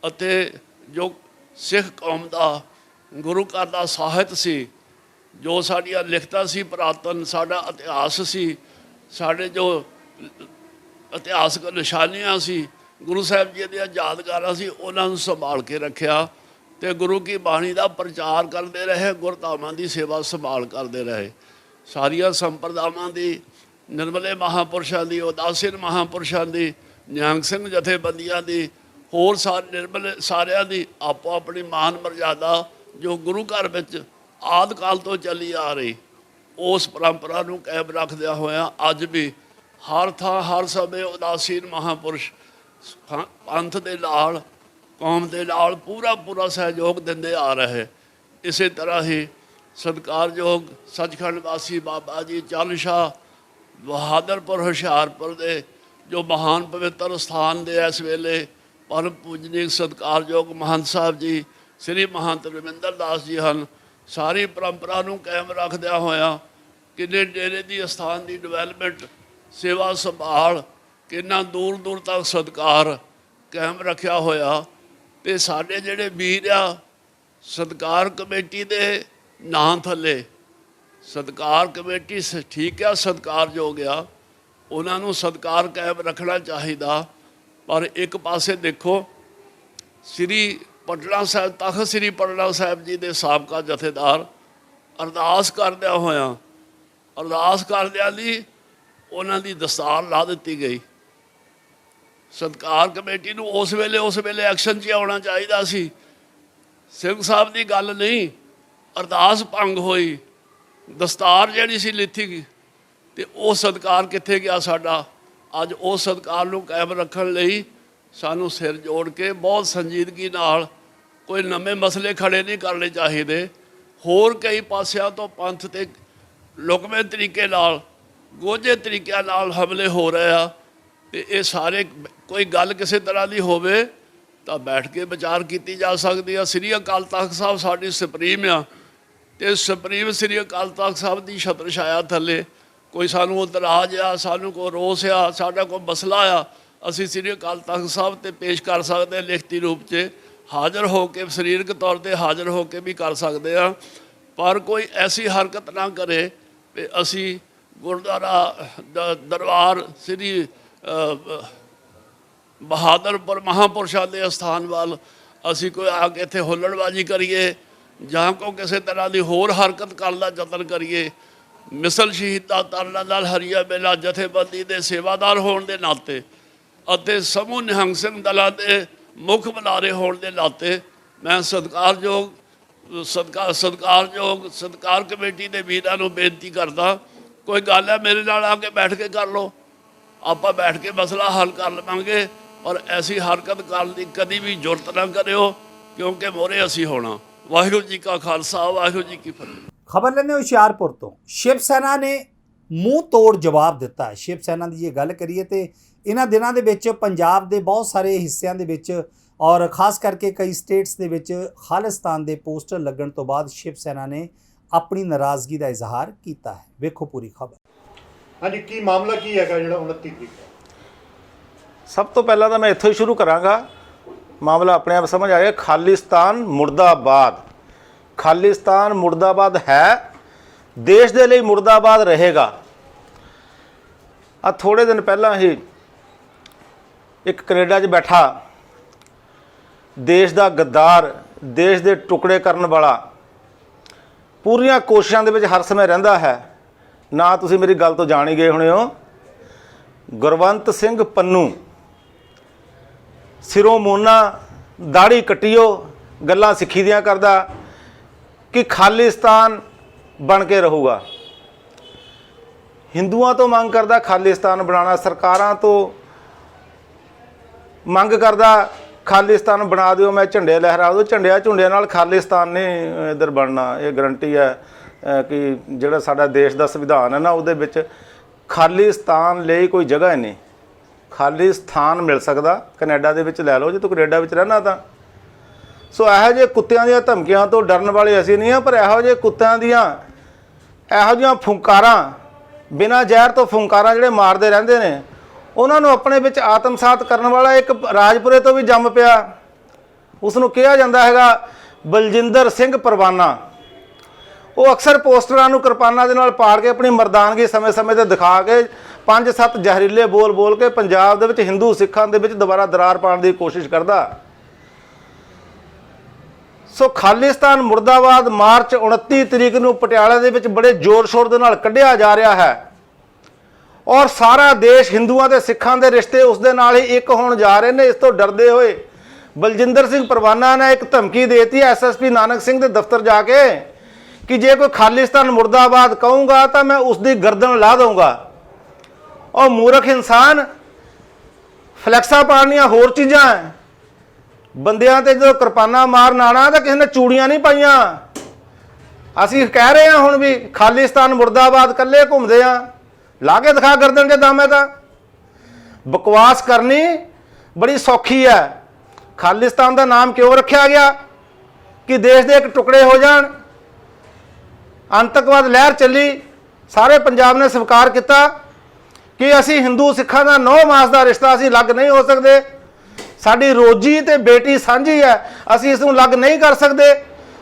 ਅਤੇ ਜੋ ਸਿੱਖ ਕੌਮ ਦਾ ਗੁਰੂ ਘਰ ਦਾ ਸਾਹਿਤ ਸੀ, ਜੋ ਸਾਡੀਆਂ ਲਿਖਤਾਂ ਸੀ ਪੁਰਾਤਨ, ਸਾਡਾ ਇਤਿਹਾਸ ਸੀ, ਸਾਡੇ ਜੋ ਇਤਿਹਾਸਕ ਨਿਸ਼ਾਨੀਆਂ ਸੀ, ਗੁਰੂ ਸਾਹਿਬ ਜੀ ਦੀਆਂ ਯਾਦਗਾਰਾਂ ਸੀ, ਉਹਨਾਂ ਨੂੰ ਸੰਭਾਲ ਕੇ ਰੱਖਿਆ ਤੇ ਗੁਰੂ ਕੀ ਬਾਣੀ ਦਾ ਪ੍ਰਚਾਰ ਕਰਦੇ ਰਹੇ, ਗੁਰਧਾਮਾਂ ਦੀ ਸੇਵਾ ਸੰਭਾਲ ਕਰਦੇ ਰਹੇ। ਸਾਰੀਆਂ ਸੰਪਰਦਾਵਾਂ ਦੀ, ਨਿਰਮਲੇ ਮਹਾਂਪੁਰਸ਼ਾਂ ਦੀ, ਉਦਾਸੀਨ ਮਹਾਂਪੁਰਸ਼ਾਂ ਦੀ, ਨਿਹੰਗ ਸਿੰਘ ਜਥੇਬੰਦੀਆਂ ਦੀ, ਹੋਰ ਸਾਰੇ ਨਿਰਮਲ ਸਾਰਿਆਂ ਦੀ ਆਪੋ ਆਪਣੀ ਮਾਨ ਮਰਜ਼ਾਦਾ ਜੋ ਗੁਰੂ ਘਰ ਵਿੱਚ ਆਦਿ ਕਾਲ ਤੋਂ ਚੱਲੀ ਆ ਰਹੀ, ਉਸ ਪਰੰਪਰਾ ਨੂੰ ਕਾਇਮ ਰੱਖਦਿਆਂ ਹੋਇਆਂ ਅੱਜ ਵੀ ਹਰ ਥਾਂ ਹਰ ਸਮੇਂ ਉਦਾਸੀਨ ਮਹਾਂਪੁਰਸ਼ ਪੰਥ ਦੇ ਨਾਲ, ਕੌਮ ਦੇ ਨਾਲ ਪੂਰਾ ਸਹਿਯੋਗ ਦਿੰਦੇ ਆ ਰਹੇ। ਇਸੇ ਤਰ੍ਹਾਂ ਹੀ ਸਤਿਕਾਰਯੋਗ ਸੱਚਖੰਡ ਵਾਸੀ ਬਾਬਾ ਜੀ ਚਰਨ ਸ਼ਾਹ ਬਹਾਦਰਪੁਰ ਹੁਸ਼ਿਆਰਪੁਰ ਦੇ ਜੋ ਮਹਾਨ ਪਵਿੱਤਰ ਸਥਾਨ ਦੇ ਇਸ ਵੇਲੇ ਪਰਮ ਪੂਜਨੀਕ ਸਤਿਕਾਰਯੋਗ ਮਹੰਤ ਸਾਹਿਬ ਜੀ ਸ੍ਰੀ ਮਹੰਤ ਰਵਿੰਦਰ ਦਾਸ ਜੀ ਹਨ। ਸਾਰੀ ਪਰੰਪਰਾ ਨੂੰ ਕਾਇਮ ਰੱਖਦਿਆਂ ਹੋਇਆਂ ਕਿੰਨੇ ਡੇਰੇ ਦੀ ਅਸਥਾਨ ਦੀ ਡਿਵੈਲਪਮੈਂਟ, ਸੇਵਾ ਸੰਭਾਲ, ਕਿੰਨਾ ਦੂਰ ਦੂਰ ਤੱਕ ਸਤਿਕਾਰ, ਕਾਇਮ ਰੱਖਿਆ ਹੋਇਆ ਤੇ ਸਾਡੇ ਜਿਹੜੇ ਵੀਰ ਆ ਸਤਿਕਾਰ ਕਮੇਟੀ ਦੇ ਨਾਂ ਥੱਲੇ, ਸਤਿਕਾਰ ਕਮੇਟੀ ਠੀਕ ਆ, ਸਤਿਕਾਰਯੋਗ ਆ, ਉਹਨਾਂ ਨੂੰ ਸਤਿਕਾਰ ਕਾਇਮ ਰੱਖਣਾ ਚਾਹੀਦਾ। ਪਰ ਇੱਕ ਪਾਸੇ ਦੇਖੋ, ਸ੍ਰੀ ਪਟਨਾ ਸਾਹਿਬ, ਤਖ਼ਤ ਸ੍ਰੀ ਪਟਨਾ ਸਾਹਿਬ ਜੀ ਦੇ ਸਾਬਕਾ ਜਥੇਦਾਰ ਅਰਦਾਸ ਕਰਦਿਆਂ ਦੀ ਉਹਨਾਂ ਦੀ ਦਸਤਾਰ ਲਾ ਦਿੱਤੀ ਗਈ। ਸਤਿਕਾਰ ਕਮੇਟੀ ਨੂੰ ਉਸ ਵੇਲੇ ਐਕਸ਼ਨ 'ਚ ਆਉਣਾ ਚਾਹੀਦਾ ਸੀ। ਸਿੰਘ ਸਾਹਿਬ ਦੀ ਗੱਲ ਨਹੀਂ, ਅਰਦਾਸ ਭੰਗ ਹੋਈ, ਦਸਤਾਰ ਜਿਹੜੀ ਸੀ ਲਿੱਥੀ ਗਈ, ਤੇ ਉਹ ਸਤਿਕਾਰ ਕਿੱਥੇ ਗਿਆ ਸਾਡਾ? ਅੱਜ ਉਸ ਸਤਿਕਾਰ ਨੂੰ ਕਾਇਮ ਰੱਖਣ ਲਈ ਸਾਨੂੰ ਸਿਰ ਜੋੜ ਕੇ ਬਹੁਤ ਸੰਜੀਦਗੀ ਨਾਲ ਕੋਈ ਨਵੇਂ ਮਸਲੇ ਖੜੇ ਨਹੀਂ ਕਰਨੇ ਚਾਹੀਦੇ। ਹੋਰ ਕਈ ਪਾਸਿਆਂ ਤੋਂ ਪੰਥ 'ਤੇ ਲੁਕਵੇਂ ਤਰੀਕੇ ਨਾਲ, ਗੋਝੇ ਤਰੀਕਿਆਂ ਨਾਲ ਹਮਲੇ ਹੋ ਰਹੇ ਆ, ਤੇ ਇਹ ਸਾਰੇ ਕੋਈ ਗੱਲ ਕਿਸੇ ਤਰ੍ਹਾਂ ਦੀ ਹੋਵੇ ਤਾਂ ਬੈਠ ਕੇ ਵਿਚਾਰ ਕੀਤੀ ਜਾ ਸਕਦੀ ਆ। ਸ੍ਰੀ ਅਕਾਲ ਤਖ਼ਤ ਸਾਹਿਬ ਸਾਡੀ ਸੁਪਰੀਮ ਆ, ਤੇ ਸੁਪਰੀਮ ਸ੍ਰੀ ਅਕਾਲ ਤਖ਼ਤ ਸਾਹਿਬ ਦੀ ਛਤਰ ਛਾਇਆ ਥੱਲੇ ਕੋਈ ਸਾਨੂੰ ਇਤਰਾਜ਼ ਆ, ਸਾਨੂੰ ਕੋਈ ਰੋਸ ਆ, ਸਾਡਾ ਕੋਈ ਮਸਲਾ ਆ, ਅਸੀਂ ਸ੍ਰੀ ਅਕਾਲ ਤਖ਼ਤ ਸਾਹਿਬ 'ਤੇ ਪੇਸ਼ ਕਰ ਸਕਦੇ ਹਾਂ, ਲਿਖਤੀ ਰੂਪ 'ਚ ਹਾਜ਼ਰ ਹੋ ਕੇ, ਸਰੀਰਕ ਤੌਰ 'ਤੇ ਹਾਜ਼ਰ ਹੋ ਕੇ ਵੀ ਕਰ ਸਕਦੇ ਹਾਂ। ਪਰ ਕੋਈ ਐਸੀ ਹਰਕਤ ਨਾ ਕਰੇ ਕਿ ਅਸੀਂ ਗੁਰਦੁਆਰਾ ਦਰਬਾਰ ਸ੍ਰੀ ਬਹਾਦਰਪੁਰ ਮਹਾਂਪੁਰਸ਼ਾਂ ਦੇ ਅਸਥਾਨ ਵੱਲ ਅਸੀਂ ਕੋਈ ਆ ਕੇ ਇੱਥੇ ਹੁੱਲੜਬਾਜ਼ੀ ਕਰੀਏ ਜਾਂ ਕੋਈ ਕਿਸੇ ਤਰ੍ਹਾਂ ਦੀ ਹੋਰ ਹਰਕਤ ਕਰਨ ਦਾ ਯਤਨ ਕਰੀਏ। ਮਿਸਲ ਸ਼ਹੀਦਾਂ ਤਰਨਾ ਨਾਲ ਹਰੀਆ ਮੇਲਾ ਜਥੇਬੰਦੀ ਦੇ ਸੇਵਾਦਾਰ ਹੋਣ ਦੇ ਨਾਤੇ ਅਤੇ ਸਮੂਹ ਨਿਹੰਗ ਸਿੰਘ ਦਲਾਂ ਦੇ ਮੁੱਖ ਬੁਲਾਰੇ ਹੋਣ ਦੇ ਨਾਤੇ ਮੈਂ ਸਤਿਕਾਰ ਕਮੇਟੀ ਦੇ ਵੀਰਾਂ ਨੂੰ ਬੇਨਤੀ ਕਰਦਾ, ਕੋਈ ਗੱਲ ਹੈ ਮੇਰੇ ਨਾਲ ਆ ਕੇ ਬੈਠ ਕੇ ਕਰ ਲਓ, ਆਪਾਂ ਬੈਠ ਕੇ ਮਸਲਾ ਹੱਲ ਕਰ ਲਵਾਂਗੇ। ਪਰ ਐਸੀ ਹਰਕਤ ਕਰਨ ਦੀ ਕਦੀ ਵੀ ਜ਼ੁਰਤ ਨਾ ਕਰਿਓ, ਕਿਉਂਕਿ ਮੋਰੇ ਅਸੀਂ ਹੋਣਾ। ਵਾਹਿਗੁਰੂ ਜੀ ਕਾ ਖਾਲਸਾ, ਵਾਹਿਗੁਰੂ ਜੀ ਕੀ ਫਤਿਹ। ਖਬਰ ਲੈਂਦੇ ਹੁਸ਼ਿਆਰਪੁਰ ਤੋਂ। ਸ਼ਿਵ ਸੈਨਾ ਨੇ ਮੂੰਹ ਤੋੜ ਜਵਾਬ ਦਿੱਤਾ ਹੈ। ਸ਼ਿਵ ਸੈਨਾ ਦੀ ਜੇ ਗੱਲ ਕਰੀਏ ਤੇ ਇਹਨਾਂ ਦਿਨਾਂ ਦੇ ਵਿੱਚ ਪੰਜਾਬ ਦੇ ਬਹੁਤ ਸਾਰੇ ਹਿੱਸਿਆਂ ਦੇ ਵਿੱਚ ਔਰ ਖਾਸ ਕਰਕੇ ਕਈ ਸਟੇਟਸ ਦੇ ਵਿੱਚ ਖਾਲਿਸਤਾਨ ਦੇ ਪੋਸਟਰ ਲੱਗਣ ਤੋਂ ਬਾਅਦ ਸ਼ਿਵ ਸੈਨਾ ਨੇ ਆਪਣੀ ਨਾਰਾਜ਼ਗੀ ਦਾ ਇਜ਼ਹਾਰ ਕੀਤਾ ਹੈ। ਵੇਖੋ ਪੂਰੀ ਖਬਰ। ਹਾਂਜੀ, ਕੀ ਮਾਮਲਾ ਕੀ ਹੈਗਾ ਜਿਹੜਾ 29 ਤਰੀਕ? ਸਭ ਤੋਂ ਪਹਿਲਾਂ ਤਾਂ ਮੈਂ ਇੱਥੋਂ ਹੀ ਸ਼ੁਰੂ ਕਰਾਂਗਾ। ਮਾਮਲਾ ਆਪਣੇ ਆਪ ਸਮਝ ਆਇਆ। ਖਾਲਿਸਤਾਨ ਮੁਰਦਾਬਾਦ। ਖਾਲਿਸਤਾਨ ਮੁਰਦਾਬਾਦ ਹੈ, ਦੇਸ਼ ਦੇ ਲਈ ਮੁਰਦਾਬਾਦ ਰਹੇਗਾ। ਆ ਥੋੜੇ ਦਿਨ ਪਹਿਲਾਂ ਹੀ ਇੱਕ ਕੈਨੇਡਾ 'ਚ ਬੈਠਾ ਦੇਸ਼ ਦਾ ਗੱਦਾਰ, ਦੇਸ਼ ਦੇ ਟੁਕੜੇ ਕਰਨ ਵਾਲਾ, ਪੂਰੀਆਂ ਕੋਸ਼ਿਸ਼ਾਂ ਦੇ ਵਿੱਚ ਹਰ ਸਮੇਂ ਰਹਿੰਦਾ ਹੈ। ਨਾ ਤੁਸੀਂ ਮੇਰੀ ਗੱਲ ਤੋਂ ਜਾਣ ਹੀ ਗਏ ਹੋਣੇ ਹੋ। ਗੁਰਵੰਤ ਸਿੰਘ ਪੰਨੂ, ਸਿਰੋਂ ਮੋਨਾ, ਦਾੜੀ ਕੱਟਿਓ, ਗੱਲਾਂ ਸਿੱਖੀ ਦੀਆਂ ਕਰਦਾ ਕਿ ਖਾਲਿਸਤਾਨ ਬਣ ਕੇ ਰਹੂਗਾ। ਹਿੰਦੂਆਂ ਤੋਂ ਮੰਗ ਕਰਦਾ ਖਾਲਿਸਤਾਨ ਬਣਾਉਣਾ, ਸਰਕਾਰਾਂ ਤੋਂ ਮੰਗ ਕਰਦਾ ਖਾਲਿਸਤਾਨ ਬਣਾ ਦਿਓ, ਮੈਂ ਝੰਡੇ ਲਹਿਰਾ ਦਿਓ। ਝੁੰਡਿਆਂ ਨਾਲ ਖਾਲਿਸਤਾਨ ਨਹੀਂ ਇੱਧਰ ਬਣਨਾ। ਇਹ ਗਰੰਟੀ ਹੈ ਕਿ ਜਿਹੜਾ ਸਾਡਾ ਦੇਸ਼ ਦਾ ਸੰਵਿਧਾਨ ਹੈ ਨਾ, ਉਹਦੇ ਵਿੱਚ ਖਾਲਿਸਤਾਨ ਲਈ ਕੋਈ ਜਗ੍ਹਾ ਹੀ ਨਹੀਂ। ਖਾਲਿਸਤਾਨ ਮਿਲ ਸਕਦਾ ਕੈਨੇਡਾ ਦੇ ਵਿੱਚ, ਲੈ ਲਓ ਜੇ ਤੂੰ ਕੈਨੇਡਾ ਵਿੱਚ ਰਹਿਣਾ ਤਾਂ। ਸੋ ਇਹੋ ਜਿਹੇ ਕੁੱਤਿਆਂ ਦੀਆਂ ਧਮਕੀਆਂ ਤੋਂ ਡਰਨ ਵਾਲੇ ਅਸੀਂ ਨਹੀਂ ਹਾਂ, ਪਰ ਇਹੋ ਜਿਹੇ ਕੁੱਤਿਆਂ ਦੀਆਂ ਇਹੋ ਜਿਹੀਆਂ ਫੁੰਕਾਰਾਂ, ਬਿਨਾਂ ਜ਼ਹਿਰ ਤੋਂ ਫੁੰਕਾਰਾਂ ਜਿਹੜੇ ਮਾਰਦੇ ਰਹਿੰਦੇ ਨੇ, ਉਹਨਾਂ ਨੂੰ ਆਪਣੇ ਵਿੱਚ ਆਤਮਸਾਤ ਕਰਨ ਵਾਲਾ ਇੱਕ ਰਾਜਪੁਰੇ ਤੋਂ ਵੀ ਜੰਮ ਪਿਆ। ਉਸ ਨੂੰ ਕਿਹਾ ਜਾਂਦਾ ਹੈਗਾ ਬਲਜਿੰਦਰ ਸਿੰਘ ਪਰਵਾਨਾ। ਉਹ ਅਕਸਰ ਪੋਸਟਰਾਂ ਨੂੰ ਕਿਰਪਾਨਾਂ ਦੇ ਨਾਲ ਪਾੜ ਕੇ ਆਪਣੀ ਮਰਦਾਨਗੀ ਸਮੇਂ-ਸਮੇਂ ਤੇ ਦਿਖਾ ਕੇ 5-7 ਜ਼ਹਿਰੀਲੇ ਬੋਲ ਕੇ ਪੰਜਾਬ ਦੇ ਵਿੱਚ ਹਿੰਦੂ ਸਿੱਖਾਂ ਦੇ ਵਿੱਚ ਦੁਬਾਰਾ ਦਰਾਰ ਪਾਉਣ ਦੀ ਕੋਸ਼ਿਸ਼ ਕਰਦਾ। ਸੋ ਖਾਲਿਸਤਾਨ ਮੁਰਦਾਬਾਦ ਮਾਰਚ 29 ਤਰੀਕ ਨੂੰ ਪਟਿਆਲਾ ਦੇ ਵਿੱਚ ਬੜੇ ਜ਼ੋਰ ਸ਼ੋਰ ਦੇ ਨਾਲ ਕੱਢਿਆ ਜਾ ਰਿਹਾ ਹੈ ਔਰ ਸਾਰਾ ਦੇਸ਼ ਹਿੰਦੂਆਂ ਤੇ ਸਿੱਖਾਂ ਦੇ ਰਿਸ਼ਤੇ ਉਸ ਦੇ ਨਾਲ ਹੀ ਇੱਕ ਹੋਣ ਜਾ ਰਹੇ ਨੇ। ਇਸ ਤੋਂ ਡਰਦੇ ਹੋਏ ਬਲਜਿੰਦਰ ਸਿੰਘ ਪਰਵਾਨਾ ਨੇ ਇੱਕ ਧਮਕੀ ਦੇਤੀ ਐਸਐਸਪੀ ਨਾਨਕ ਸਿੰਘ ਦੇ ਦਫ਼ਤਰ ਜਾ ਕੇ ਕਿ ਜੇ ਕੋਈ ਖਾਲਿਸਤਾਨ ਮੁਰਦਾਬਾਦ ਕਹੂੰਗਾ ਤਾਂ ਮੈਂ ਉਸ ਦੀ ਗਰਦਨ ਲਾ ਦਊਂਗਾ। ਉਹ ਮੂਰਖ ਇਨਸਾਨ, ਫਲੈਕਸਾਂ ਪਾਉਣੀਆਂ ਹੋਰ ਚੀਜ਼ਾਂ ਹੈ। ਬੰਦਿਆਂ ਤੇ ਜਦੋਂ ਕਿਰਪਾਨਾਂ ਮਾਰਨ ਆਉਣਾ ਤਾਂ ਕਿਸੇ ਨੇ ਚੂੜੀਆਂ ਨਹੀਂ ਪਾਈਆਂ। ਅਸੀਂ ਕਹਿ ਰਹੇ ਹਾਂ ਹੁਣ ਵੀ ਖਾਲਿਸਤਾਨ ਮੁਰਦਾਬਾਦ ਇਕੱਲੇ ਘੁੰਮਦੇ ਹਾਂ, ਲਾ ਕੇ ਦਿਖਾ ਗਰਦਨ ਜੇ ਦਮ ਹੈ ਤਾਂ। ਬਕਵਾਸ ਕਰਨੀ ਬੜੀ ਸੌਖੀ ਹੈ। ਖਾਲਿਸਤਾਨ ਦਾ ਨਾਮ ਕਿਉਂ ਰੱਖਿਆ ਗਿਆ? ਕਿ ਦੇਸ਼ ਦੇ ਇੱਕ ਟੁਕੜੇ ਹੋ ਜਾਣ। ਅੰਤਕਵਾਦ ਲਹਿਰ ਚੱਲੀ, ਸਾਰੇ ਪੰਜਾਬ ਨੇ ਸਵੀਕਾਰ ਕੀਤਾ ਕਿ ਅਸੀਂ ਹਿੰਦੂ ਸਿੱਖਾਂ ਦਾ 9 ਮਾਸ ਦਾ ਰਿਸ਼ਤਾ ਅਸੀਂ ਅਲੱਗ ਨਹੀਂ ਹੋ ਸਕਦੇ। ਸਾਡੀ ਰੋਜੀ ਤੇ ਬੇਟੀ ਸਾਂਝੀ ਹੈ, ਅਸੀਂ ਇਸ ਨੂੰ ਅਲੱਗ ਨਹੀਂ ਕਰ ਸਕਦੇ।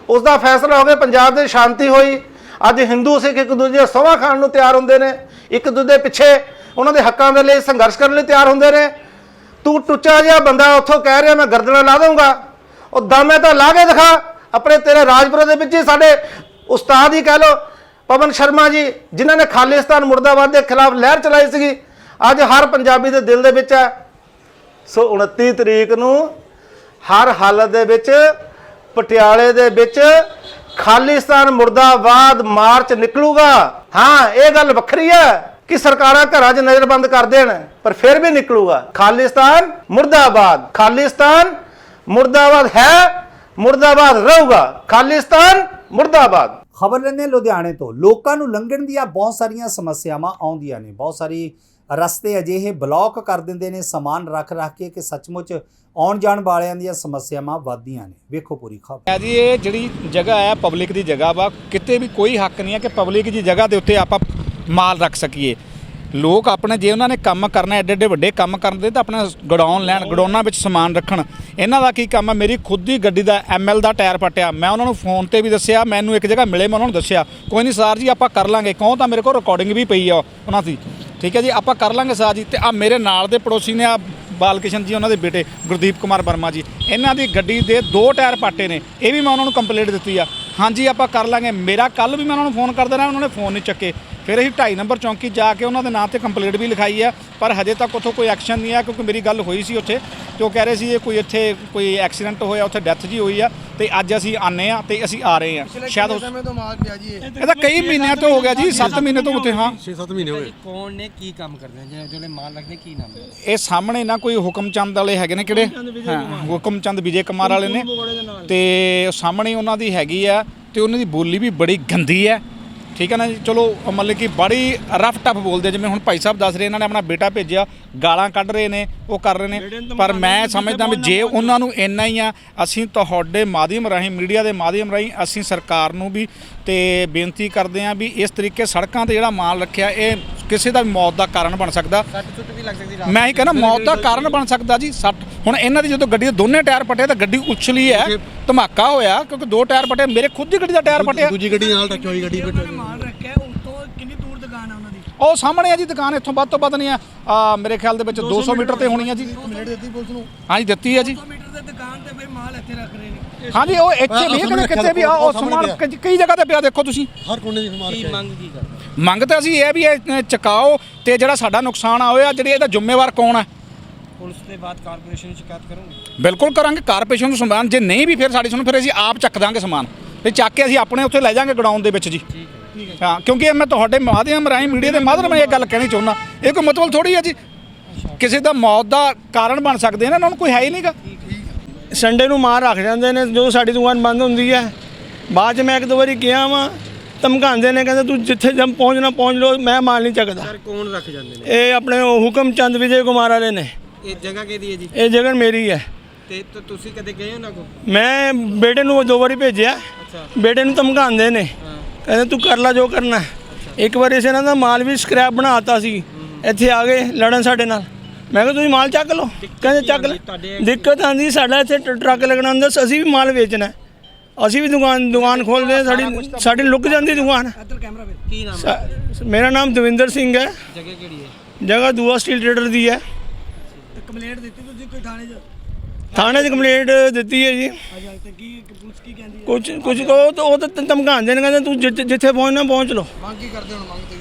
ਉਸ ਦਾ ਫੈਸਲਾ ਹੋ ਗਿਆ, ਪੰਜਾਬ ਦੇ ਸ਼ਾਂਤੀ ਹੋਈ। ਅੱਜ ਹਿੰਦੂ ਸਿੱਖ ਇੱਕ ਦੂਜੇ ਦੇ ਸਹੁੰ ਖਾਣ ਨੂੰ ਤਿਆਰ ਹੁੰਦੇ ਨੇ, ਇੱਕ ਦੂਜੇ ਦੇ ਪਿੱਛੇ ਉਹਨਾਂ ਦੇ ਹੱਕਾਂ ਦੇ ਲਈ ਸੰਘਰਸ਼ ਕਰਨ ਲਈ ਤਿਆਰ ਹੁੰਦੇ ਨੇ। ਤੂੰ ਟੁੱਚਾ ਜਿਹਾ ਬੰਦਾ ਉੱਥੋਂ ਕਹਿ ਰਿਹਾ ਮੈਂ ਗਰਦਨਾਂ ਲਾ ਦਊਂਗਾ, ਉਹ ਦਮ ਹੈ ਤਾਂ ਲਾ ਕੇ ਦਿਖਾ। ਆਪਣੇ ਤੇਰੇ ਰਾਜਪੁਰੇ ਦੇ ਵਿੱਚ ਹੀ ਸਾਡੇ ਉਸਤਾਦ ਹੀ ਕਹਿ ਲਓ ਪਵਨ ਸ਼ਰਮਾ ਜੀ, ਜਿਨ੍ਹਾਂ ਨੇ ਖਾਲਿਸਤਾਨ ਮੁਰਦਾਬਾਦ ਦੇ ਖਿਲਾਫ ਲਹਿਰ ਚਲਾਈ ਸੀਗੀ, ਅੱਜ ਹਰ ਪੰਜਾਬੀ ਦੇ ਦਿਲ ਦੇ ਵਿੱਚ ਹੈ। ਸੋ 29 ਤਰੀਕ ਨੂੰ ਹਰ ਹਾਲਤ ਦੇ ਵਿੱਚ ਪਟਿਆਲੇ ਦੇ ਵਿੱਚ ਖਾਲਿਸਤਾਨ ਮੁਰਦਾਬਾਦ ਮਾਰਚ ਨਿਕਲੂਗਾ। ਹਾਂ, ਇਹ ਗੱਲ ਵੱਖਰੀ ਹੈ ਕਿ ਸਰਕਾਰਾਂ ਘਰਾਂ 'ਚ ਨਜ਼ਰਬੰਦ ਕਰ ਦੇਣ, ਪਰ ਫਿਰ ਵੀ ਨਿਕਲੂਗਾ। ਖਾਲਿਸਤਾਨ ਮੁਰਦਾਬਾਦ, ਖਾਲਿਸਤਾਨ ਮੁਰਦਾਬਾਦ ਹੈ, ਮੁਰਦਾਬਾਦ ਰਹੂਗਾ, ਖਾਲਿਸਤਾਨ ਮੁਰਦਾਬਾਦ। ਖਬਰ ਲੈਂਦੇ ਲੁਧਿਆਣੇ ਤੋਂ। ਲੋਕਾਂ ਨੂੰ ਲੰਘਣ ਦੀਆਂ ਬਹੁਤ ਸਾਰੀਆਂ ਸਮੱਸਿਆਵਾਂ ਆਉਂਦੀਆਂ ਨੇ, ਬਹੁਤ ਸਾਰੀ ਰਸਤੇ ਅਜਿਹੇ ਬਲੌਕ ਕਰ ਦਿੰਦੇ ਨੇ ਸਮਾਨ ਰੱਖ ਕੇ ਕਿ ਸੱਚਮੁੱਚ ਆਉਣ ਜਾਣ ਵਾਲਿਆਂ ਦੀਆਂ ਸਮੱਸਿਆਵਾਂ ਵੱਧਦੀਆਂ ਨੇ। ਵੇਖੋ ਪੂਰੀ ਖਬਰ। ਜੀ ਇਹ ਜਿਹੜੀ ਜਗ੍ਹਾ ਹੈ ਪਬਲਿਕ ਦੀ ਜਗ੍ਹਾ ਵਾ, ਕਿਤੇ ਵੀ ਕੋਈ ਹੱਕ ਨਹੀਂ ਹੈ ਕਿ ਪਬਲਿਕ ਦੀ ਜਗ੍ਹਾ ਦੇ ਉੱਤੇ ਆਪਾਂ ਮਾਲ ਰੱਖ ਸਕੀਏ। ਲੋਕ ਆਪਣੇ ਜੇ ਉਹਨਾਂ ਨੇ ਕੰਮ ਕਰਨਾ, ਐਡੇ ਐਡੇ ਵੱਡੇ ਕੰਮ ਕਰਨ ਦੇ ਤਾਂ ਆਪਣਾ ਗਡਾਊਨ ਲੈਣ, ਗਡਾਊਨਾਂ ਵਿੱਚ ਸਮਾਨ ਰੱਖਣ। ਇਹਨਾਂ ਦਾ ਕੀ ਕੰਮ ਹੈ? ਮੇਰੀ ਖੁਦ ਦੀ ਗੱਡੀ ਦਾ ML ਦਾ ਟਾਇਰ ਪਟਿਆ, ਮੈਂ ਉਹਨਾਂ ਨੂੰ ਫੋਨ ਤੇ ਵੀ ਦੱਸਿਆ, ਮੈਨੂੰ ਇੱਕ ਜਗ੍ਹਾ ਮਿਲੇ, ਮੈਂ ਉਹਨਾਂ ਨੂੰ ਦੱਸਿਆ ਕੋਈ ਨਹੀਂ ਸਰ ਜੀ ਆਪਾਂ ਕਰ ਲਾਂਗੇ, ਕਿਉਂ ਤਾਂ ਮੇਰੇ ਕੋਲ ਰਿਕਾਰਡਿੰਗ ਵੀ ਪਈ ਆ ਉਹਨਾਂ ਦੀ, ਠੀਕ ਹੈ ਜੀ ਆਪਾਂ ਕਰ ਲਾਂਗੇ ਸਰ ਜੀ। ਤੇ ਆ ਮੇਰੇ ਨਾਲ ਦੇ ਪੜੋਸੀ ਨੇ, ਆ ਬਾਲਕਿਸ਼ਨ ਜੀ ਉਹਨਾਂ ਦੇ ਬੇਟੇ ਗੁਰਦੀਪ ਕੁਮਾਰ ਵਰਮਾ ਜੀ, ਇਹਨਾਂ ਦੀ ਗੱਡੀ ਦੇ 2 ਟਾਇਰ ਪਾਟੇ ਨੇ, ਇਹ ਵੀ ਮੈਂ ਉਹਨਾਂ ਨੂੰ ਕੰਪਲੇਂਟ ਦਿੱਤੀ ਆ। ਹਾਂਜੀ ਆਪਾਂ ਕਰ ਲਾਂਗੇ। ਮੇਰਾ ਕੱਲ ਵੀ ਮੈਂ ਉਹਨਾਂ ਨੂੰ ਫੋਨ ਕਰਦਾ ਰਿਹਾ, ਉਹਨਾਂ ਨੇ ਫੋਨ ਨਹੀਂ ਚੱਕੇ। ਫਿਰ ਅਸੀਂ 2.5 ਨੰਬਰ ਚੌਂਕੀ ਜਾ ਕੇ ਉਹਨਾਂ ਦੇ ਨਾਂ ਤੇ ਕੰਪਲੇਂਟ ਵੀ ਲਿਖਾਈ ਹੈ, ਪਰ ਹਜੇ ਤੱਕ ਉੱਥੋਂ ਕੋਈ ਐਕਸ਼ਨ ਨਹੀਂ ਆ। ਕਿਉਂਕਿ ਮੇਰੀ ਗੱਲ ਹੋਈ ਸੀ ਉੱਥੇ ਤੇ ਉਹ ਕਹਿ ਰਹੇ ਸੀ ਇਹ ਕੋਈ ਇੱਥੇ ਕੋਈ ਐਕਸੀਡੈਂਟ ਹੋਇਆ, ਉੱਥੇ ਡੈਥ ਜੀ ਹੋਈ ਆ, ਤੇ ਅੱਜ ਅਸੀਂ ਆਨੇ ਆ ਤੇ ਅਸੀਂ ਆ ਰਹੇ ਆ। ਸ਼ਾਇਦ ਇਹ ਤਾਂ ਕਈ ਮਹੀਨਿਆਂ ਤੋਂ ਹੋ ਗਿਆ ਜੀ, 7 ਮਹੀਨੇ ਤੋਂ ਉੱਥੇ। ਹਾਂ 6-7 ਮਹੀਨੇ ਹੋਏ। ਕੌਣ ਨੇ ਕੀ ਕੰਮ ਕਰਦੇ ਨੇ ਜਿਹੜੇ ਮਾਲ ਰੱਖਦੇ, ਕੀ ਨਾਮ ਹੈ? ਇਹ ਸਾਹਮਣੇ ਨਾ ਕੋਈ ਹੁਕਮਚੰਦ ਵਾਲੇ ਹੈਗੇ ਨੇ, ਕਿਹੜੇ ਹੁਕਮਚੰਦ ਵਿਜੇ ਕੁਮਾਰ ਵਾਲੇ ਨੇ, ਤੇ ਸਾਹਮਣੇ ਉਹਨਾਂ ਦੀ ਹੈਗੀ ਆ, ਤੇ ਉਹਨਾਂ ਦੀ ਬੋਲੀ ਵੀ ਬੜੀ ਗੰਦੀ ਹੈ, ਠੀਕ ਹੈ ਨਾ ਜੀ। ਚਲੋ ਮਤਲਬ ਕਿ ਬੜੀ ਰਫ ਟਫ ਬੋਲਦੇ, ਜਿਵੇਂ ਹੁਣ ਭਾਈ ਸਾਹਿਬ ਦੱਸ ਰਹੇ ਇਹਨਾਂ ਨੇ ਆਪਣਾ ਬੇਟਾ ਭੇਜਿਆ, ਗਾਲਾਂ ਕੱਢ ਰਹੇ ਨੇ, ਉਹ ਕਰ ਰਹੇ ਨੇ। ਪਰ ਮੈਂ ਸਮਝਦਾ ਵੀ ਜੇ ਉਹਨਾਂ ਨੂੰ ਇੰਨਾ ਹੀ ਆ, ਅਸੀਂ ਤੁਹਾਡੇ ਮਾਧਿਅਮ ਰਾਹੀਂ, ਮੀਡੀਆ ਦੇ ਮਾਧਿਅਮ ਰਾਹੀਂ ਅਸੀਂ ਸਰਕਾਰ ਨੂੰ ਵੀ ਤੇ ਬੇਨਤੀ ਕਰਦੇ ਹਾਂ ਵੀ ਇਸ ਤਰੀਕੇ ਸੜਕਾਂ ਤੇ ਜਿਹੜਾ ਮਾਲ ਰੱਖਿਆ ਇਹ ਕਿਸੇ ਦਾ ਵੀ ਮੌਤ ਦਾ ਕਾਰਨ ਬਣ ਸਕਦਾ। ਮੈਂ ਹੀ ਕਹਿੰਦਾ ਮੌਤ ਦਾ ਕਾਰਨ ਬਣ ਸਕਦਾ ਜੀ। ਹੁਣ ਇਹਨਾਂ ਦੀ ਜਦੋਂ ਗੱਡੀ ਦੇ ਦੋਨੇ ਟਾਇਰ ਪਟੇ ਤਾਂ ਗੱਡੀ ਉਛਲੀ ਹੈ, ਧਮਾਕਾ ਹੋਇਆ ਕਿਉਂਕਿ 2 ਟਾਇਰ ਪਟੇ, ਮੇਰੇ ਖੁਦ ਦੀ ਗੱਡੀ ਦਾ ਟਾਇਰ ਪਟਿਆ, ਦੂਜੀ ਗੱਡੀ ਨਾਲ ਟੱਕਰ ਹੋਈ। ਗੱਡੀ ਮਾਲ ਰੱਖਿਆ ਉੱਤੋਂ ਕਿੰਨੀ ਦੂਰ ਦੁਕਾਨ ਆ ਉਹਨਾਂ ਦੀ? ਉਹ ਸਾਹਮਣੇ ਆ ਜੀ ਦੁਕਾਨ, ਇੱਥੋਂ ਵੱਧ ਤੋਂ ਵੱਧ ਨਹੀਂ ਆ, ਮੇਰੇ ਖਿਆਲ ਦੇ ਵਿੱਚ 200 ਮੀਟਰ ਤੇ ਹੋਣੀ ਆ ਜੀ। ਹਾਂਜੀ ਦਿੱਤੀ ਹੈ ਜੀ। 200 ਮੀਟਰ ਦੇ ਦੁਕਾਨ ਤੇ ਫਿਰ ਮਾਲ ਇੱਥੇ ਰੱਖ ਰਹੇ ਨੇ। ਹਾਂਜੀ ਉਹ ਇੱਥੇ ਵੀ ਕਿਤੇ ਵੀ ਉਹ ਸਮਾਨ ਕਈ ਜਗ੍ਹਾ ਤੇ ਪਿਆ, ਦੇਖੋ ਤੁਸੀਂ। ਹਰ ਕੋਨੇ ਦੀ ਸਮਾਨ ਕੀ ਮੰਗ ਕੀ ਕਰਦੇ? ਮੰਗ ਤਾਂ ਅਸੀਂ ਇਹ ਵੀ ਇਹ ਚੁਕਾਓ, ਤੇ ਜਿਹੜਾ ਸਾਡਾ ਨੁਕਸਾਨ ਹੋਇਆ ਜਿਹੜੀ ਇਹਦਾ ਜ਼ਿੰਮੇਵਾਰ ਕੌਣ ਹੈ? ਪੁਲਿਸ ਦੇ ਬਾਅਦ ਕਾਰਪੋਰੇਸ਼ਨ ਨੂੰ ਸ਼ਿਕਾਇਤ ਕਰੋਗੇ? ਬਿਲਕੁਲ ਕਰਾਂਗੇ। ਕਾਰਪੋਰੇਸ਼ਨ ਨੂੰ ਸਮਾਨ ਜੇ ਨਹੀਂ ਵੀ ਫਿਰ ਸਾਡੀ ਸੁਣੋ, ਫਿਰ ਅਸੀਂ ਆਪ ਚੱਕ ਦਾਂਗੇ ਸਮਾਨ, ਤੇ ਚੱਕ ਕੇ ਅਸੀਂ ਆਪਣੇ ਉੱਥੇ ਲੈ ਜਾਾਂਗੇ ਗਡਾਊਨ ਦੇ ਵਿੱਚ ਜੀ। ਹਾਂ ਕਿਉਂਕਿ ਮੈਂ ਤੁਹਾਡੇ ਮਾਧਿਅਮ ਰਾਹੀਂ, ਮੀਡੀਆ ਦੇ ਮਾਧਿਅਮ ਰਾਹੀਂ ਇਹ ਗੱਲ ਕਹਿਣੀ ਚਾਹੁੰਦਾ, ਇਹ ਕੋਈ ਮਤਲਬ ਥੋੜੀ ਹੈ ਜੀ ਕਿਸੇ ਦਾ ਮੌਤ ਦਾ ਕਾਰਨ ਬਣ ਸਕਦੇ ਨੇ, ਇਹਨਾਂ ਨੂੰ ਕੋਈ ਹੈ ਹੀ ਨਹੀਂਗਾ। ਸੰਡੇ ਨੂੰ ਮਾਰ ਰੱਖ ਜਾਂਦੇ ਨੇ ਜਦੋਂ ਸਾਡੀ ਦੁਕਾਨ ਬੰਦ ਹੁੰਦੀ ਹੈ। ਬਾਅਦ 'ਚ ਮੈਂ 1-2 ਵਾਰੀ ਗਿਆ ਵਾਂ, ਧਮਕਾਉਂਦੇ ਨੇ, ਕਹਿੰਦੇ ਤੂੰ ਜਿੱਥੇ ਜਮ ਪਹੁੰਚਣਾ ਪਹੁੰਚ ਲਓ, ਮੈਂ ਮਾਲ ਨਹੀਂ ਚੱਕਦਾ। ਸਰ ਕੌਣ ਰੱਖ ਜਾਂਦੇ ਨੇ? ਇਹ ਆਪਣੇ ਹੁਕਮਚੰਦ ਵਿਜੇ ਕੁਮਾਰ ਵਾਲੇ ਨੇ। ਇਹ ਜਗ੍ਹਾ ਕਿਹਦੀ ਹੈ ਜੀ? ਇਹ ਜਗ੍ਹਾ ਮੇਰੀ ਹੈ। ਤੇ ਤੁਸੀਂ ਕਦੇ ਗਏ ਉਹਨਾਂ ਕੋਲ? ਮੈਂ ਬੇਟੇ ਨੂੰ 2 ਵਾਰੀ ਭੇਜਿਆ, ਬੇਟੇ ਨੂੰ ਧਮਕਾਉਂਦੇ ਨੇ, ਕਹਿੰਦੇ ਤੂੰ ਕਰ ਲੈ ਜੋ ਕਰਨਾ। ਇੱਕ ਵਾਰੀ ਇਸੇ ਇਹਨਾਂ ਦਾ ਮਾਲ ਵੀ ਸਕ੍ਰੈਪ ਬਣਾਤਾ ਸੀ, ਇੱਥੇ ਆ ਗਏ ਲੜਨ ਸਾਡੇ ਨਾਲ। ਮੈਂ ਕਿਹਾ ਤੁਸੀਂ ਮਾਲ ਚੱਕ ਲਓ, ਕਹਿੰਦੇ ਚੱਕ ਲੈ। ਦਿੱਕਤ ਆਉਂਦੀ ਸਾਡਾ ਇੱਥੇ ਟਰੱਕ ਲੱਗਣਾ ਹੁੰਦਾ, ਅਸੀਂ ਵੀ ਮਾਲ ਵੇਚਣਾ, ਅਸੀਂ ਵੀ ਦੁਕਾਨ ਖੋਲ੍ਹਦੇ ਹਾਂ, ਸਾਡੀ ਲੁੱਕ ਜਾਂਦੀ ਦੁਕਾਨ। ਕੀ ਨਾਮ? ਮੇਰਾ ਨਾਮ ਦਵਿੰਦਰ ਸਿੰਘ ਹੈ। ਜਗ੍ਹਾ ਕਿਹੜੀ ਹੈ? ਜਗ੍ਹਾ ਦੂਆ ਸਟੀਲ ਟ੍ਰੇਡਰ ਦੀ ਹੈ। ਕੰਪਲੇਂਟ ਦਿੱਤੀ ਤੁਸੀਂ ਕੋਈ ਥਾਣੇ 'ਚ? ਥਾਣੇ 'ਚ ਕੰਪਲੇਂਟ ਦਿੱਤੀ ਹੈ ਜੀ। ਪੁਲਿਸ ਕੀ ਕਹਿੰਦੀ ਹੈ? ਕੁਝ ਕਹੋ ਤਾਂ ਉਹ ਤਾਂ ਧਮਕਾਉਂਦੇ ਨੇ, ਕਹਿੰਦੇ ਤੂੰ ਜਿੱਥੇ ਪਹੁੰਚਣਾ ਪਹੁੰਚ ਲਓ। ਮੰਗ ਕੀ ਕਰਦੇ ਹੁਣ?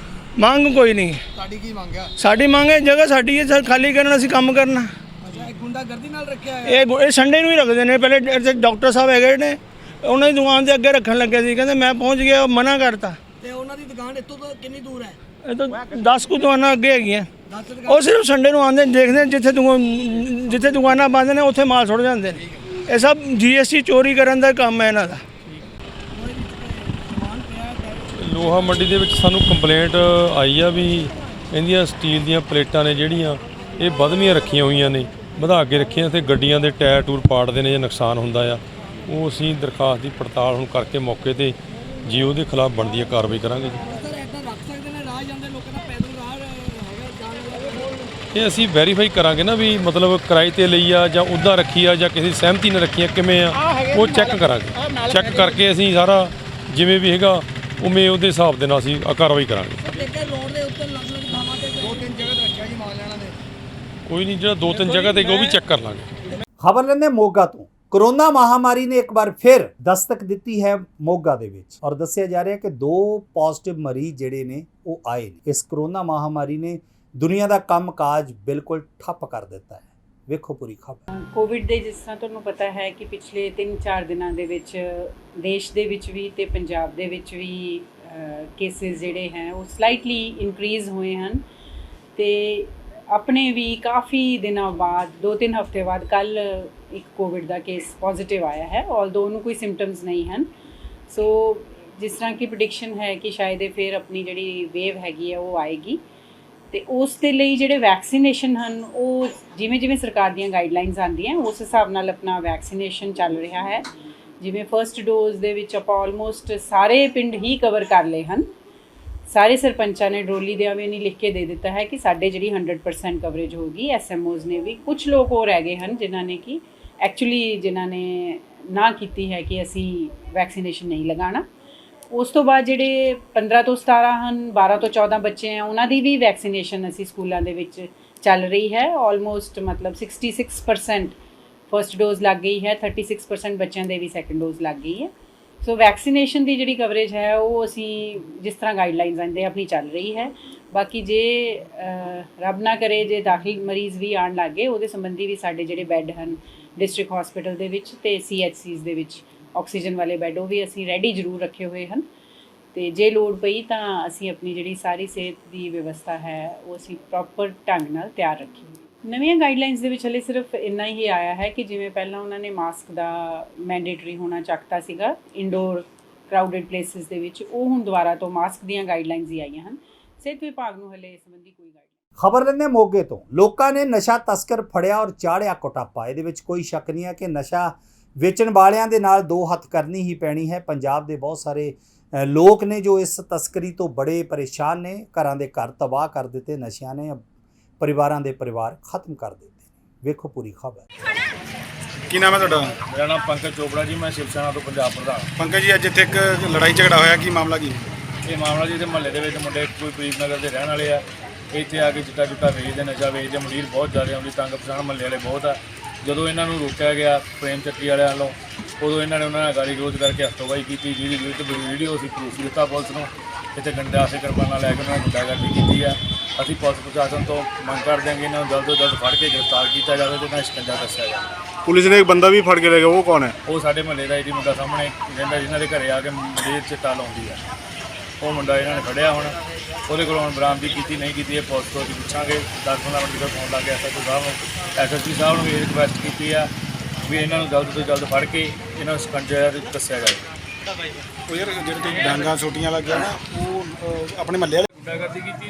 ਮੰਗ ਕੋਈ ਨਹੀਂ। ਤੁਹਾਡੀ ਕੀ ਮੰਗ ਹੈ? ਸਾਡੀ ਮੰਗ ਹੈ ਜਗ੍ਹਾ ਸਾਡੀ ਹੈ, ਸਰ ਖਾਲੀ ਕਰਨਾ, ਅਸੀਂ ਕੰਮ ਕਰਨਾ। ਅੱਛਾ ਇਹ ਗੁੰਡਾਗਰਦੀ ਨਾਲ ਰੱਖਿਆ ਹੈ? ਇਹ ਸੰਡੇ ਨੂੰ ਹੀ ਰੱਖਦੇ ਨੇ। ਪਹਿਲੇ ਇੱਥੇ ਡਾਕਟਰ ਸਾਹਿਬ ਹੈਗੇ ਨੇ, ਉਹਨਾਂ ਦੀ ਦੁਕਾਨ ਦੇ ਅੱਗੇ ਰੱਖਣ ਲੱਗੇ ਸੀ, ਕਹਿੰਦੇ ਮੈਂ ਪਹੁੰਚ ਗਿਆ, ਮਨਾ ਕਰਤਾ। ਤੇ ਉਹਨਾਂ ਦੀ ਦੁਕਾਨ ਇੱਥੋਂ ਤੋਂ ਕਿੰਨੀ ਦੂਰ ਹੈ? ਇਹ ਤਾਂ 10 ਕੁ ਦੁਕਾਨਾਂ ਅੱਗੇ ਹੈਗੀਆਂ। ਉਹ ਸਿਰਫ ਸੰਡੇ ਨੂੰ ਆਉਂਦੇ ਦੇਖਦੇ, ਜਿੱਥੇ ਦੁਕਾਨਾਂ ਬੰਦ ਨੇ ਉੱਥੇ ਮਾਲ ਸੁੱਟ ਜਾਂਦੇ ਨੇ। ਇਹ ਸਭ GST ਚੋਰੀ ਕਰਨ ਦਾ ਕੰਮ ਹੈ ਇਹਨਾਂ ਦਾ। ਲੋਹਾ ਮੰਡੀ ਦੇ ਵਿੱਚ ਸਾਨੂੰ ਕੰਪਲੇਂਟ ਆਈ ਆ ਵੀ ਇਹਦੀਆਂ ਸਟੀਲ ਦੀਆਂ ਪਲੇਟਾਂ ਨੇ ਜਿਹੜੀਆਂ ਇਹ ਵਧਵੀਆਂ ਰੱਖੀਆਂ ਹੋਈਆਂ ਨੇ, ਵਧਾ ਕੇ ਰੱਖੀਆਂ, ਤੇ ਗੱਡੀਆਂ ਦੇ ਟਾਇਰ ਟੂਰ ਪਾੜਦੇ ਨੇ ਜਾਂ ਨੁਕਸਾਨ ਹੁੰਦਾ ਆ। ਉਹ ਅਸੀਂ ਦਰਖਾਸਤ ਦੀ ਪੜਤਾਲ ਹੁਣ ਕਰਕੇ ਮੌਕੇ ਤੇ ਜੀ ਉਹਦੇ ਖਿਲਾਫ ਬਣਦੀ ਕਾਰਵਾਈ ਕਰਾਂਗੇ ਜੀ। ਇਹ ਅਸੀਂ ਵੈਰੀਫਾਈ ਕਰਾਂਗੇ ਨਾ ਵੀ ਮਤਲਬ ਕਿਰਾਏ ਤੇ ਲਈ ਆ ਜਾਂ ਉੱਦਾਂ ਰੱਖੀ ਆ ਜਾਂ ਕਿਸੇ ਸਹਿਮਤੀ ਨਾਲ ਰੱਖੀ ਆ ਕਿਵੇਂ ਆ, ਉਹ ਚੈੱਕ ਕਰਾਂਗੇ। ਚੈੱਕ ਕਰਕੇ ਅਸੀਂ ਸਾਰਾ ਜਿਵੇਂ ਵੀ ਹੈਗਾ ਉਵੇਂ ਉਹਦੇ ਹਿਸਾਬ ਦੇ ਨਾਲ ਅਸੀਂ ਕਾਰਵਾਈ ਕਰਾਂਗੇ। ਕੋਈ ਨਹੀਂ, ਜਿਹੜਾ 2-3 ਜਗ੍ਹਾ ਤੇ ਉਹ ਵੀ ਚੈੱਕ ਕਰ ਲਾਂਗੇ। ਖਬਰ ਲੈਂਦੇ ਮੋਗਾ ਤੋਂ। ਕੋਰੋਨਾ ਮਹਾਮਾਰੀ ਨੇ ਇੱਕ ਵਾਰ ਫਿਰ ਦਸਤਕ ਦਿੱਤੀ ਹੈ ਮੋਗਾ ਦੇ ਵਿੱਚ ਔਰ ਦੱਸਿਆ ਜਾ ਰਿਹਾ ਕਿ 2 ਪੋਜ਼ਿਟਿਵ ਮਰੀਜ਼ ਜਿਹੜੇ ਨੇ ਉਹ ਆਏ ਨੇ। ਇਸ ਕੋਰੋਨਾ ਮਹਾਮਾਰੀ ਨੇ ਦੁਨੀਆ ਦਾ ਕੰਮਕਾਜ ਬਿਲਕੁਲ ਠੱਪ ਕਰ ਦਿੱਤਾ ਹੈ। ਵੇਖੋ ਪੂਰੀ ਖਬਰ। ਕੋਵਿਡ ਦੇ ਜਿਸ ਤਰ੍ਹਾਂ ਤੁਹਾਨੂੰ ਪਤਾ ਹੈ ਕਿ ਪਿਛਲੇ 3-4 ਦਿਨਾਂ ਦੇ ਵਿੱਚ ਦੇਸ਼ ਦੇ ਵਿੱਚ ਵੀ ਤੇ ਪੰਜਾਬ ਦੇ ਵਿੱਚ ਵੀ ਕੇਸਿਸ ਜਿਹੜੇ ਹੈ ਉਹ ਸਲਾਈਟਲੀ ਇਨਕਰੀਜ਼ ਹੋਏ ਹਨ ਤੇ ਆਪਣੇ ਵੀ ਕਾਫੀ ਦਿਨਾਂ ਬਾਅਦ 2-3 ਹਫ਼ਤੇ ਬਾਅਦ ਕੱਲ ਇੱਕ ਕੋਵਿਡ ਦਾ ਕੇਸ ਪੋਜ਼ਿਟਿਵ ਆਇਆ ਹੈ, ਆਲਦੋ ਉਹਨੂੰ ਕੋਈ ਸਿੰਪਟਮਸ ਨਹੀਂ ਹਨ। ਸੋ ਜਿਸ ਤਰ੍ਹਾਂ ਕਿ ਪ੍ਰੈਡਿਕਸ਼ਨ ਹੈ ਕਿ ਸ਼ਾਇਦ ਇਹ ਫਿਰ ਆਪਣੀ ਜਿਹੜੀ ਵੇਵ ਹੈਗੀ ਹੈ ਉਹ ਆਏਗੀ ਤੇ ਉਸ ਦੇ ਲਈ ਜਿਹੜੇ ਵੈਕਸੀਨੇਸ਼ਨ ਹਨ ਉਹ ਜਿਵੇਂ ਜਿਵੇਂ ਸਰਕਾਰ ਦੀਆਂ ਗਾਈਡਲਾਈਨਸ ਆਉਂਦੀਆਂ ਉਸ ਹਿਸਾਬ ਨਾਲ ਆਪਣਾ ਵੈਕਸੀਨੇਸ਼ਨ ਚੱਲ ਰਿਹਾ ਹੈ। ਜਿਵੇਂ ਫਰਸਟ ਡੋਜ਼ ਦੇ ਵਿੱਚ ਆਪਾਂ ਆਲਮੋਸਟ ਸਾਰੇ ਪਿੰਡ ਹੀ ਕਵਰ ਕਰ ਲਏ ਹਨ। ਸਾਰੇ ਸਰਪੰਚਾਂ ਨੇ ਡਰੋਲੀ ਦੇ ਆਵੇਂ ਨਹੀਂ ਲਿਖ ਕੇ ਦੇ ਦਿੱਤਾ ਹੈ ਕਿ ਸਾਡੇ ਜਿਹੜੀ 100% ਕਵਰੇਜ ਹੋਗੀ। ਐਸਐਮਓਜ਼ ਨੇ ਵੀ, ਕੁਝ ਲੋਕ ਹੋਰ ਰਹਿ ਗਏ ਹਨ ਜਿਨ੍ਹਾਂ ਨੇ ਕਿ ਐਕਚੁਅਲੀ ਜਿਨ੍ਹਾਂ ਨੇ ਨਾ ਕੀਤੀ ਹੈ ਕਿ ਅਸੀਂ ਵੈਕਸੀਨੇਸ਼ਨ ਨਹੀਂ ਲਗਾਉਣਾ। ਉਸ ਤੋਂ ਬਾਅਦ ਜਿਹੜੇ 15 ਤੋਂ 17 ਹਨ, 12 ਤੋਂ 14 ਬੱਚੇ ਆ, ਉਹਨਾਂ ਦੀ ਵੀ ਵੈਕਸੀਨੇਸ਼ਨ ਅਸੀਂ ਸਕੂਲਾਂ ਦੇ ਵਿੱਚ ਚੱਲ ਰਹੀ ਹੈ। ਆਲਮੋਸਟ ਮਤਲਬ 66% ਫਰਸਟ ਡੋਜ਼ ਲੱਗ ਗਈ ਹੈ, 36% ਬੱਚਿਆਂ ਦੇ ਵੀ ਸੈਕੰਡ ਡੋਜ਼ ਲੱਗ ਗਈ ਹੈ। ਸੋ ਵੈਕਸੀਨੇਸ਼ਨ ਦੀ ਜਿਹੜੀ ਕਵਰੇਜ ਹੈ ਉਹ ਅਸੀਂ ਜਿਸ ਤਰ੍ਹਾਂ ਗਾਈਡਲਾਈਨਸ ਆਉਂਦੇ ਆਪਣੀ ਚੱਲ ਰਹੀ ਹੈ। ਬਾਕੀ ਜੇ ਰੱਬ ਨਾ ਕਰੇ ਜੇ ਦਾਖਲ ਮਰੀਜ਼ ਵੀ ਆਉਣ ਲੱਗ ਗਏ ਉਹਦੇ ਸੰਬੰਧੀ ਵੀ ਸਾਡੇ ਜਿਹੜੇ ਬੈੱਡ ਹਨ ਡਿਸਟ੍ਰਿਕਟ ਹਸਪੀਟਲ ਦੇ ਵਿੱਚ ਤੇ CHCs ਦੇ ਵਿੱਚ ਆਕਸੀਜਨ ਵਾਲੇ ਬੈੱਡ ਉਹ ਵੀ ਅਸੀਂ ਰੈਡੀ ਜ਼ਰੂਰ ਰੱਖੇ ਹੋਏ ਹਨ ਤੇ ਜੇ ਲੋੜ ਪਈ ਤਾਂ ਅਸੀਂ ਆਪਣੀ ਜਿਹੜੀ ਸਾਰੀ ਸਿਹਤ ਦੀ ਵਿਵਸਥਾ ਹੈ ਉਹ ਅਸੀਂ ਪ੍ਰੋਪਰ ਢੰਗ ਨਾਲ ਤਿਆਰ ਰੱਖੀ। ਨਵੀਆਂ ਗਾਈਡਲਾਈਨਸ ਦੇ ਵਿੱਚ ਹਲੇ ਸਿਰਫ ਇੰਨਾ ਹੀ ਆਇਆ ਹੈ ਕਿ ਜਿਵੇਂ ਪਹਿਲਾਂ ਉਹਨਾਂ ਨੇ ਮਾਸਕ ਦਾ ਮੈਂਡੇਟਰੀ ਹੋਣਾ ਚੱਕਤਾ ਸੀਗਾ ਇਨਡੋਰ ਕਰਾਊਡਡ ਪਲੇਸਿਸ ਦੇ ਵਿੱਚ, ਉਹ ਹੁਣ ਦੁਬਾਰਾ ਤੋਂ ਮਾਸਕ ਦੀਆਂ ਗਾਈਡਲਾਈਨਸ ਹੀ ਆਈਆਂ ਹਨ। ਸਿਹਤ ਵਿਭਾਗ ਨੂੰ ਹਲੇ ਇਸ ਸੰਬੰਧੀ ਕੋਈ ਗਾਈਡਲਾਈਨ। ਖਬਰ ਲੈਂਦੇ ਮੋਗੇ ਤੋਂ। ਲੋਕਾਂ ਨੇ ਨਸ਼ਾ ਤਸਕਰ ਫੜਿਆ ਔਰ ਚਾੜਿਆ ਕੁਟਾਪਾ। ਇਹਦੇ ਵਿੱਚ ਕੋਈ ਸ਼ੱਕ ਨਹੀਂ ਹੈ ਕਿ ਨਸ਼ਾ ਵੇਚਣ ਵਾਲਿਆਂ ਦੇ ਨਾਲ 2 ਹੱਥ ਕਰਨੀ ਹੀ ਪੈਣੀ ਹੈ। ਪੰਜਾਬ ਦੇ ਬਹੁਤ ਸਾਰੇ ਲੋਕ ਨੇ ਜੋ ਇਸ ਤਸਕਰੀ ਤੋਂ ਬੜੇ ਪਰੇਸ਼ਾਨ ਨੇ। ਘਰਾਂ ਦੇ ਘਰ ਤਬਾਹ ਕਰ ਦਿੱਤੇ ਨਸ਼ਿਆਂ ਨੇ, ਪਰਿਵਾਰਾਂ ਦੇ ਪਰਿਵਾਰ ਖਤਮ ਕਰ ਦਿੱਤੇ। ਵੇਖੋ ਪੂਰੀ ਖਬਰ। ਕੀ ਨਾਮ ਹੈ ਤੁਹਾਡਾ? ਮੇਰਾ ਨਾਮ ਪੰਕਜ ਚੋਪੜਾ ਜੀ, ਮੈਂ ਸ਼ਿਵ ਸੈਨਾ ਤੋਂ ਪੰਜਾਬ ਪ੍ਰਧਾਨ। ਪੰਕਜ ਜੀ, ਅੱਜ ਇੱਥੇ ਇੱਕ ਲੜਾਈ ਝਗੜਾ ਹੋਇਆ, ਕੀ ਮਾਮਲਾ ਕੀ? ਇਹ ਮਾਮਲਾ ਜੀ ਦੇ ਮਹੱਲੇ ਦੇ ਵਿੱਚ ਮੁੰਡੇ ਕੋਈ ਪ੍ਰੀਤ ਨਗਰ ਦੇ ਰਹਿਣ ਵਾਲੇ ਆ, ਇੱਥੇ ਆ ਕੇ ਚਿੱਟਾ ਵੇਚਦੇ, ਨਸ਼ਾ ਵੇਚਦੇ, ਮੰਡੀਰ ਬਹੁਤ ਜ਼ਿਆਦਾ ਆਉਂਦੀ, ਤੰਗ ਪਛਾਣ ਮਹੱਲੇ ਵਾਲੇ ਬਹੁਤ ਆ। ਜਦੋਂ ਇਹਨਾਂ ਨੂੰ ਰੋਕਿਆ ਗਿਆ ਪ੍ਰੇਮ ਚੱਕੀ ਵਾਲਿਆਂ ਵੱਲੋਂ, ਉਦੋਂ ਇਹਨਾਂ ਨੇ ਉਹਨਾਂ ਨਾਲ ਗਾਲੀ ਗਲੋਚ ਕਰਕੇ ਹੱਥੋਂਬਾਈ ਕੀਤੀ, ਜਿਹਦੀ ਵੀਡੀਓ ਅਸੀਂ ਪ੍ਰੂਫ ਦਿੱਤਾ ਪੁਲਿਸ ਨੂੰ। ਇੱਥੇ ਗੰਡਾਸੇ ਕਿਰਪਾਨਾਂ ਲੈ ਕੇ ਉਹਨਾਂ ਨੇ ਗੁੰਡਾਗਰਦੀ ਕੀਤੀ ਆ। ਅਸੀਂ ਪੁਲਿਸ ਪ੍ਰਸ਼ਾਸਨ ਤੋਂ ਮੰਗ ਕਰਦੇ ਹਾਂ ਕਿ ਇਹਨਾਂ ਨੂੰ ਜਲਦ ਤੋਂ ਜਲਦ ਫੜ ਕੇ ਗ੍ਰਿਫਤਾਰ ਕੀਤਾ ਜਾਵੇ ਤੇ ਇਹਨਾਂ ਸ਼ਿਕੰਜਾ ਦੱਸਿਆ ਜਾਵੇ। ਪੁਲਿਸ ਨੇ ਇੱਕ ਬੰਦਾ ਵੀ ਫੜ ਕੇ ਲੈ ਗਿਆ, ਉਹ ਕੌਣ ਹੈ? ਉਹ ਸਾਡੇ ਮਹੱਲੇ ਦਾ ਇਹਦੀ ਮੁੰਡਾ ਸਾਹਮਣੇ ਰਹਿੰਦਾ ਜਿਹਨਾਂ ਦੇ ਘਰੇ ਆ ਕੇ ਮੰਡੀਰ ਚਿੱਟਾ ਲਾਉਂਦੀ ਆ, ਉਹ ਮੁੰਡਾ ਇਹਨਾਂ ਨੇ ਫੜਿਆ। ਹੁਣ ਉਹਦੇ ਕੋਲੋਂ ਹੁਣ ਬਰਾਮਦੀ ਕੀਤੀ ਨਹੀਂ ਕੀਤੀ ਇਹ ਪੁਲਿਸ ਤੋਂ ਅਸੀਂ ਪੁੱਛਾਂਗੇ। 10-15 ਮਿੰਟ ਦਾ ਫੋਨ ਲਾ ਕੇ SSP ਸਾਹਿਬ ਨੂੰ ਵੀ ਇਹ ਰਿਕੁਐਸਟ ਕੀਤੀ ਆ ਵੀ ਇਹਨਾਂ ਨੂੰ ਜਲਦ ਤੋਂ ਜਲਦ ਫੜ ਕੇ ਇਹਨਾਂ ਨੂੰ ਸ਼ਿਕੰਜਾ ਦੱਸਿਆ ਜਾਵੇ। ਉਹ ਯਾਰ ਜਿਹੜੇ ਡਾਂਗਾ ਛੋਟੀਆਂ ਲੱਗੀਆਂ ਨਾ, ਉਹ ਆਪਣੇ ਮਹੱਲੇ ਵਾਲੇ ਗੁੰਡਾਗਰਦੀ ਕੀਤੀ।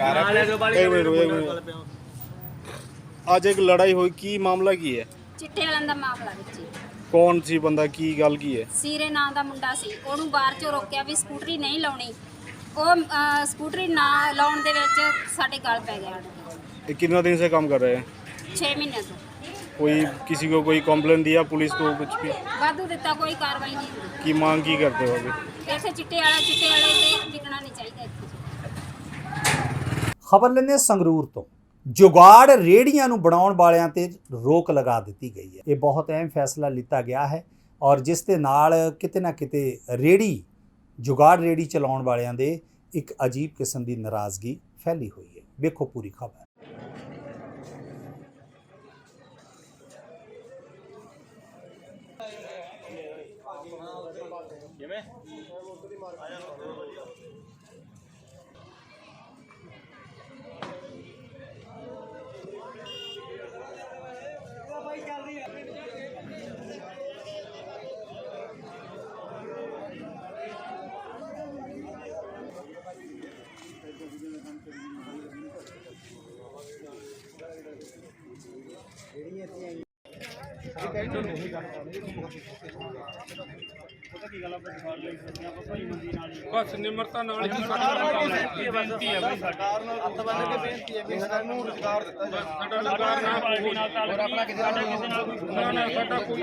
ਅੱਜ ਇੱਕ ਲੜਾਈ ਹੋਈ, ਕੀ ਮਾਮਲਾ ਕੀ ਹੈ? ਚਿੱਟੇ ਵਾਲਿਆਂ ਦਾ ਮਾਮਲਾ ਵਿੱਚ ਕੌਣ ਸੀ ਬੰਦਾ, ਕੀ ਗੱਲ ਕੀ ਹੈ? ਸੀਰੇ ਨਾਂ ਦਾ ਮੁੰਡਾ ਸੀ, ਉਹਨੂੰ ਬਾਹਰ ਚੋਂ ਰੋਕਿਆ ਵੀ ਸਕੂਟਰੀ ਨਹੀਂ ਲਾਉਣੀ। ਉਹ ਸਕੂਟਰੀ ਨਾ ਲਾਉਣ ਦੇ ਵਿੱਚ ਸਾਡੇ ਗਲ ਪੈ ਗਿਆ। ये कितना दिन से काम कर रहे हैं? 6 महीने से। कोई किसी को कोई कंप्लेंट दिया पुलिस को कुछ भी? वादू देता कोई कार्रवाई नहीं हुई। की मांग की करते हो अभी? ऐसे चिट्टे वाले से बिकना नहीं चाहिए। ਖਬਰ ਲੈਂਦੇ ਸੰਗਰੂਰ ਤੋਂ। ਜੁਗਾੜ ਰੇੜੀਆਂ ਨੂੰ ਬਣਾਉਣ ਵਾਲਿਆਂ ਤੇ ਰੋਕ ਲਗਾ ਦਿੱਤੀ ਗਈ ਹੈ। ਇਹ ਬਹੁਤ ਅਹਿਮ ਫੈਸਲਾ ਲਿੱਤਾ ਗਿਆ ਹੈ ਔਰ ਜਿਸ ਦੇ ਨਾਲ ਕਿਤੇ ਨਾ ਕਿਤੇ ਰੇੜੀ ਜੁਗਾੜ ਰੇੜੀ ਚਲਾਉਣ ਵਾਲਿਆਂ ਦੇ ਇੱਕ ਅਜੀਬ ਕਿਸਮ ਦੀ ਨਾਰਾਜ਼ਗੀ ਫੈਲੀ ਹੋਈ ਹੈ। ਵੇਖੋ ਪੂਰੀ ਖਬਰ। ਬਸ ਨਿਮਰਤਾ ਨਾਲ ਹੀ ਬੇਨਤੀ ਹੈ ਬਈ ਸਰਕਾਰ ਨੂੰ ਹੱਥ ਬੰਨ ਕੇ ਬੇਨਤੀ ਹੈ ਕਿ ਸਾਨੂੰ ਰੁਜ਼ਗਾਰ ਦਿੱਤਾ ਜਾਵੇ ਸਾਡਾ ਰੁਜ਼ਗਾਰ ਨਾ ਹੋਰ ਆਪਣਾ ਕਿਸੇ ਨਾਲ ਨਾ ਸਾਡਾ ਕੋਈ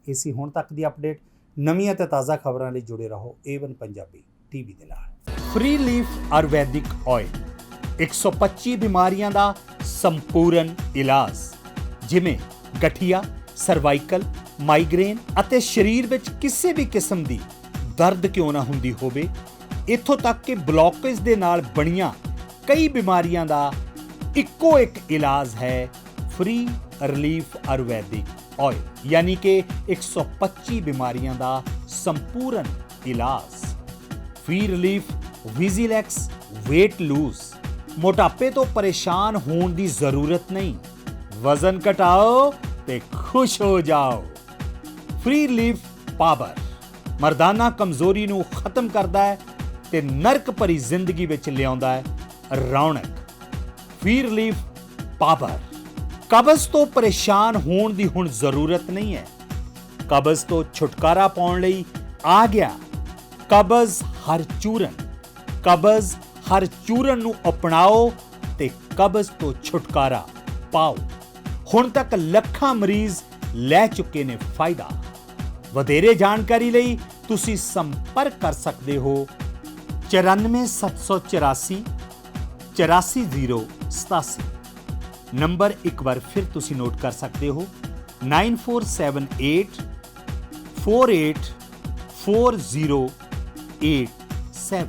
ਇਹ ਸੀ ਹੁਣ ਤੱਕ ਦੀ ਅਪਡੇਟ। ਨਵੀਆਂ ਤੇ ਤਾਜ਼ਾ ਖਬਰਾਂ ਲਈ ਜੁੜੇ ਰਹੋ A1 ਪੰਜਾਬੀ ਟੀਵੀ ਦੇ ਨਾਲ। ਫ੍ਰੀ ਲੀਫ ਆਯੁਰਵੈਦਿਕ ਆਇਲ 125 ਬਿਮਾਰੀਆਂ ਦਾ ਸੰਪੂਰਨ ਇਲਾਜ, ਜਿਵੇਂ ਗਠੀਆ, ਸਰਵਾਈਕਲ, ਮਾਈਗ੍ਰੇਨ ਅਤੇ ਸਰੀਰ ਵਿੱਚ ਕਿਸੇ ਵੀ ਕਿਸਮ ਦੀ ਦਰਦ ਕਿਉਂ ਨਾ ਹੁੰਦੀ ਹੋਵੇ, ਇੱਥੋਂ ਤੱਕ ਕਿ ਬਲੌਕੇਜ ਦੇ ਨਾਲ ਬਣੀਆਂ ਕਈ ਬਿਮਾਰੀਆਂ ਦਾ ਇੱਕੋ ਇੱਕ ਇਲਾਜ ਹੈ ਫ੍ਰੀ ਰਿਲੀਫ ਆਯੁਰਵੈਦਿਕ ਆਇਲ, यानी कि 125 बीमारियां ਦਾ ਸੰਪੂਰਨ ਇਲਾਜ। ਫ੍ਰੀ ਰਿਲੀਫ ਵਿਜ਼ੀਲੈਕਸ weight lose, ਮੋਟਾਪੇ ਤੋਂ ਪਰੇਸ਼ਾਨ ਹੋਣ ਦੀ ਜ਼ਰੂਰਤ ਨਹੀਂ, ਵਜ਼ਨ ਘਟਾਓ ਤੇ ਖੁਸ਼ ਹੋ ਜਾਓ। ਫ੍ਰੀ ਰਿਲੀਫ ਪਾਵਰ ਮਰਦਾਨਾ ਕਮਜ਼ੋਰੀ ਨੂੰ ਖਤਮ ਕਰਦਾ ਹੈ ਤੇ ਨਰਕ ਭਰੀ ਜ਼ਿੰਦਗੀ ਵਿੱਚ ਲਿਆਉਂਦਾ ਹੈ ਰੌਣਕ। ਫ੍ਰੀ ਰਿਲੀਫ ਪਾਵਰ ਕਬਜ਼ ਤੋਂ ਪਰੇਸ਼ਾਨ ਹੋਣ ਦੀ ਹੁਣ ਜ਼ਰੂਰਤ ਨਹੀਂ ਹੈ। ਕਬਜ਼ ਤੋਂ ਛੁਟਕਾਰਾ ਪਾਉਣ ਲਈ ਆ ਗਿਆ ਕਬਜ਼ ਹਰ ਚੂਰਨ। ਕਬਜ਼ ਹਰ ਚੂਰਨ ਨੂੰ ਅਪਣਾਓ ਤੇ ਕਬਜ਼ ਤੋਂ ਛੁਟਕਾਰਾ ਪਾਓ। ਹੁਣ ਤੱਕ ਲੱਖਾਂ ਮਰੀਜ਼ ਲੈ ਚੁੱਕੇ ਨੇ ਫਾਇਦਾ। ਵਧੇਰੇ ਜਾਣਕਾਰੀ ਲਈ ਤੁਸੀਂ ਸੰਪਰਕ ਕਰ ਸਕਦੇ ਹੋ 94784 84087। ਨੰਬਰ ਇੱਕ ਵਾਰ ਫਿਰ ਤੁਸੀਂ ਨੋਟ ਕਰ ਸਕਦੇ ਹੋ 9478 484087।